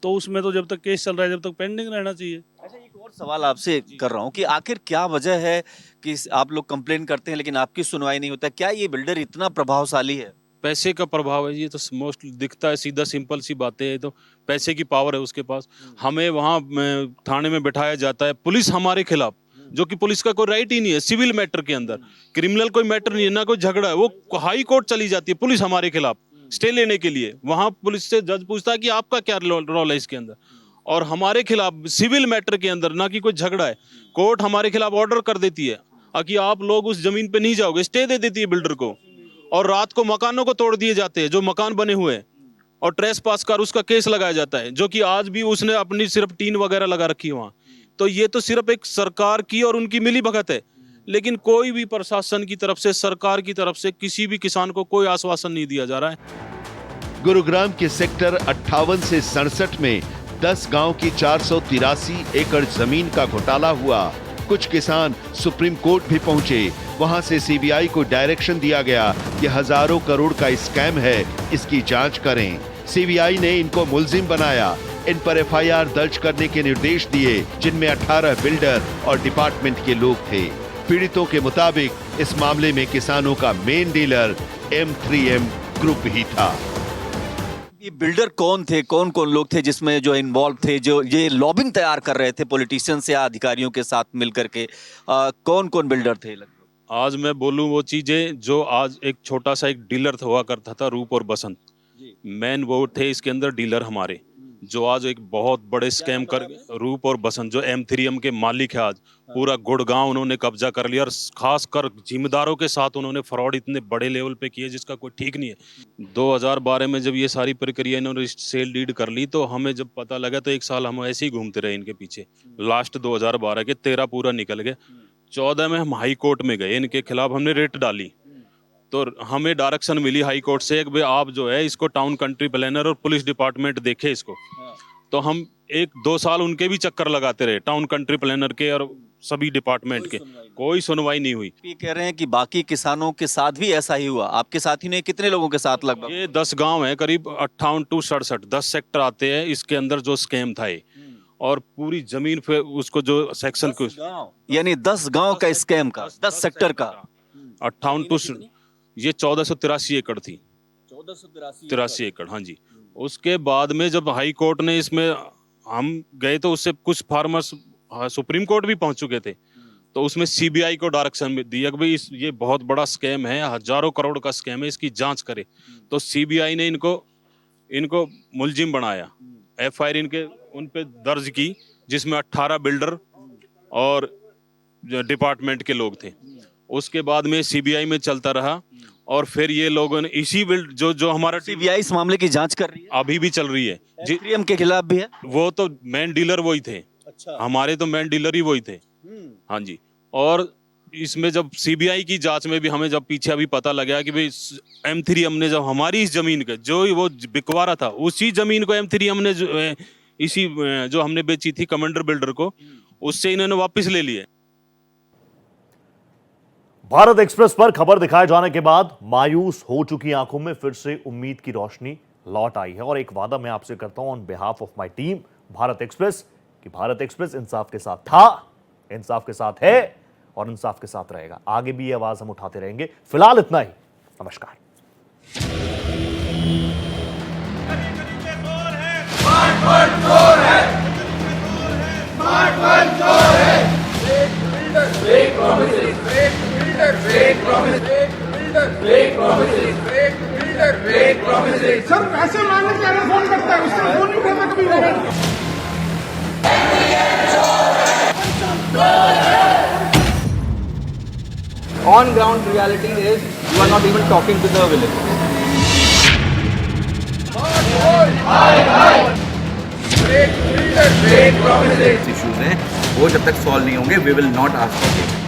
तो उसमें तो जब तक केस चल रहा है, जब तक पेंडिंग रहना चाहिए। अच्छा, एक और सवाल आपसे कर रहा हूँ कि आखिर क्या वजह है कि आप लोग कंप्लेन करते हैं लेकिन आपकी सुनवाई नहीं होता? क्या ये बिल्डर इतना प्रभावशाली है? पैसे का प्रभाव है, ये तो मोस्ट दिखता है, सीधा सिंपल सी बातें है। तो पैसे की पावर है उसके पास। हमें वहाँ थाने में बैठाया जाता है, पुलिस हमारे खिलाफ, जो कि पुलिस का कोई राइट ही नहीं है। सिविल मैटर के अंदर क्रिमिनल कोई मैटर नहीं है, ना कोई झगड़ा है, वो हाई कोर्ट चली जाती है पुलिस हमारे खिलाफ स्टे लेने के लिए। वहाँ पुलिस से जज पूछता है कि आपका क्या रोल है इसके अंदर, और हमारे खिलाफ सिविल मैटर के अंदर ना कि कोई झगड़ा है, कोर्ट हमारे खिलाफ ऑर्डर कर देती है कि आप लोग उस जमीन पे नहीं जाओगे, स्टे दे देती है बिल्डर को। और रात को मकानों को तोड़ दिए जाते हैं जो मकान बने हुए हैं, और ट्रेस पास कर उसका केस लगाया जाता है, जो कि आज भी उसने अपनी सिर्फ टीन वगैरह लगा रखी है वहाँ। तो ये तो सिर्फ एक सरकार की और उनकी मिली भगत है, लेकिन कोई भी प्रशासन की तरफ से, सरकार की तरफ से किसी भी किसान को कोई आश्वासन नहीं दिया जा रहा है। गुरुग्राम के सेक्टर 58 से 67 में 10 गांव की 483 एकड़ जमीन का घोटाला हुआ। कुछ किसान सुप्रीम कोर्ट भी पहुंचे। वहां से CBI को डायरेक्शन दिया गया कि हजारों करोड़ का स्कैम है, इसकी जांच करें। CBI ने इनको मुलजिम बनाया, इन पर FIR दर्ज करने के निर्देश दिए, जिनमें 18 बिल्डर और डिपार्टमेंट के लोग थे। पीड़ितों के मुताबिक इस मामले में किसानों का मेन डीलर M3M ग्रुप ही था। ये बिल्डर कौन थे, कौन कौन लोग थे जिसमें जो इन्वॉल्व थे, जो ये लॉबिंग तैयार कर रहे थे पॉलिटिशियंस या अधिकारियों के साथ मिलकर के, कौन कौन बिल्डर थे लगभग? आज मैं बोलूं वो चीजें जो आज एक छोटा सा एक डीलर हुआ करता था, रूप और बसंत, मेन वो थे इसके अंदर डीलर हमारे, जो आज एक बहुत बड़े स्कैम कर, रूप और बसंत जो M3M के मालिक है, आज पूरा गुड़गांव उन्होंने कब्जा कर लिया और खासकर जिम्मेदारों के साथ उन्होंने फ्रॉड इतने बड़े लेवल पे किए जिसका कोई ठीक नहीं है। 2012 में जब ये सारी प्रक्रिया इन्होंने सेल डीड कर ली तो हमें जब पता लगा तो एक साल हम ऐसे ही घूमते रहे इनके पीछे। लास्ट 2012 के 13 पूरा निकल गए, 14 में हम हाई कोर्ट में गए, इनके खिलाफ हमने रेट डाली तो हमें डायरेक्शन मिली हाई कोर्ट से कि भाई आप जो है इसको टाउन कंट्री प्लानर और पुलिस डिपार्टमेंट देखे इसको। तो हम 1-2 साल उनके भी चक्कर लगाते रहे, टाउन कंट्री प्लानर के और सभी डिपार्टमेंट के, कोई सुनवाई नहीं हुई। ये कह रहे हैं कि बाकी किसानों के साथ भी ऐसा ही हुआ, आपके साथ ही नहीं, कितने लोगों के साथ लगभग? ये 10 गांव है, करीब 58 to 67 10 सेक्टर आते हैं इसके अंदर जो स्कैम था ये, और पूरी जमीन पे उसको जो सेक्शन को, यानी 10 गांव का स्कैम का, 10 सेक्टर का 58 to ये 1483 एकड़ थी, 1483 एकड़, हाँ जी। उसके बाद में जब हाई कोर्ट ने इसमें हम गए तो उससे कुछ फार्मर्स सुप्रीम कोर्ट भी पहुंच चुके थे, तो उसमें CBI को डायरेक्शन दिया कि भाई ये बहुत बड़ा स्कैम है, हजारों करोड़ का स्कैम है, इसकी जांच करे। तो CBI ने इनको मुलजिम बनाया, FIR इनके उन पे दर्ज की जिसमें 18 बिल्डर और डिपार्टमेंट के लोग थे। उसके बाद में CBI में चलता रहा और फिर ये लोगों ने इसी बिल्ड जो हमारा CBI इस मामले की जांच कर रही है, अभी भी चल रही है। M3M के खिलाफ भी है, वो तो मेन डीलर वही थे। अच्छा। हमारे तो मेन डीलर ही वही थे। हाँ जी। और इसमें जब CBI की जांच में भी हमें जब पीछे अभी पता लगा कि भाई M3M ने जब हमारी इस जमीन के जो वो बिकवारा था उसी जमीन को M3M ने जो हमने बेची थी कमांडर बिल्डर को, उससे इन्होंने वापस ले लिया। भारत एक्सप्रेस पर खबर दिखाए जाने के बाद मायूस हो चुकी आंखों में फिर से उम्मीद की रोशनी लौट आई है, और एक वादा मैं आपसे करता हूं on behalf of my team Bharat express कि भारत एक्सप्रेस इंसाफ के साथ था, इंसाफ के साथ है और इंसाफ के साथ रहेगा। आगे भी ये आवाज हम उठाते रहेंगे। फिलहाल इतना ही, नमस्कार। सर पैसे मांगने के लिए फोन करता है, उसने फोन नहीं करता कभी। On ground reality is you are not even talking to the village. Issues हैं वो जब तक सॉल्व नहीं होंगे we will not ask for payment.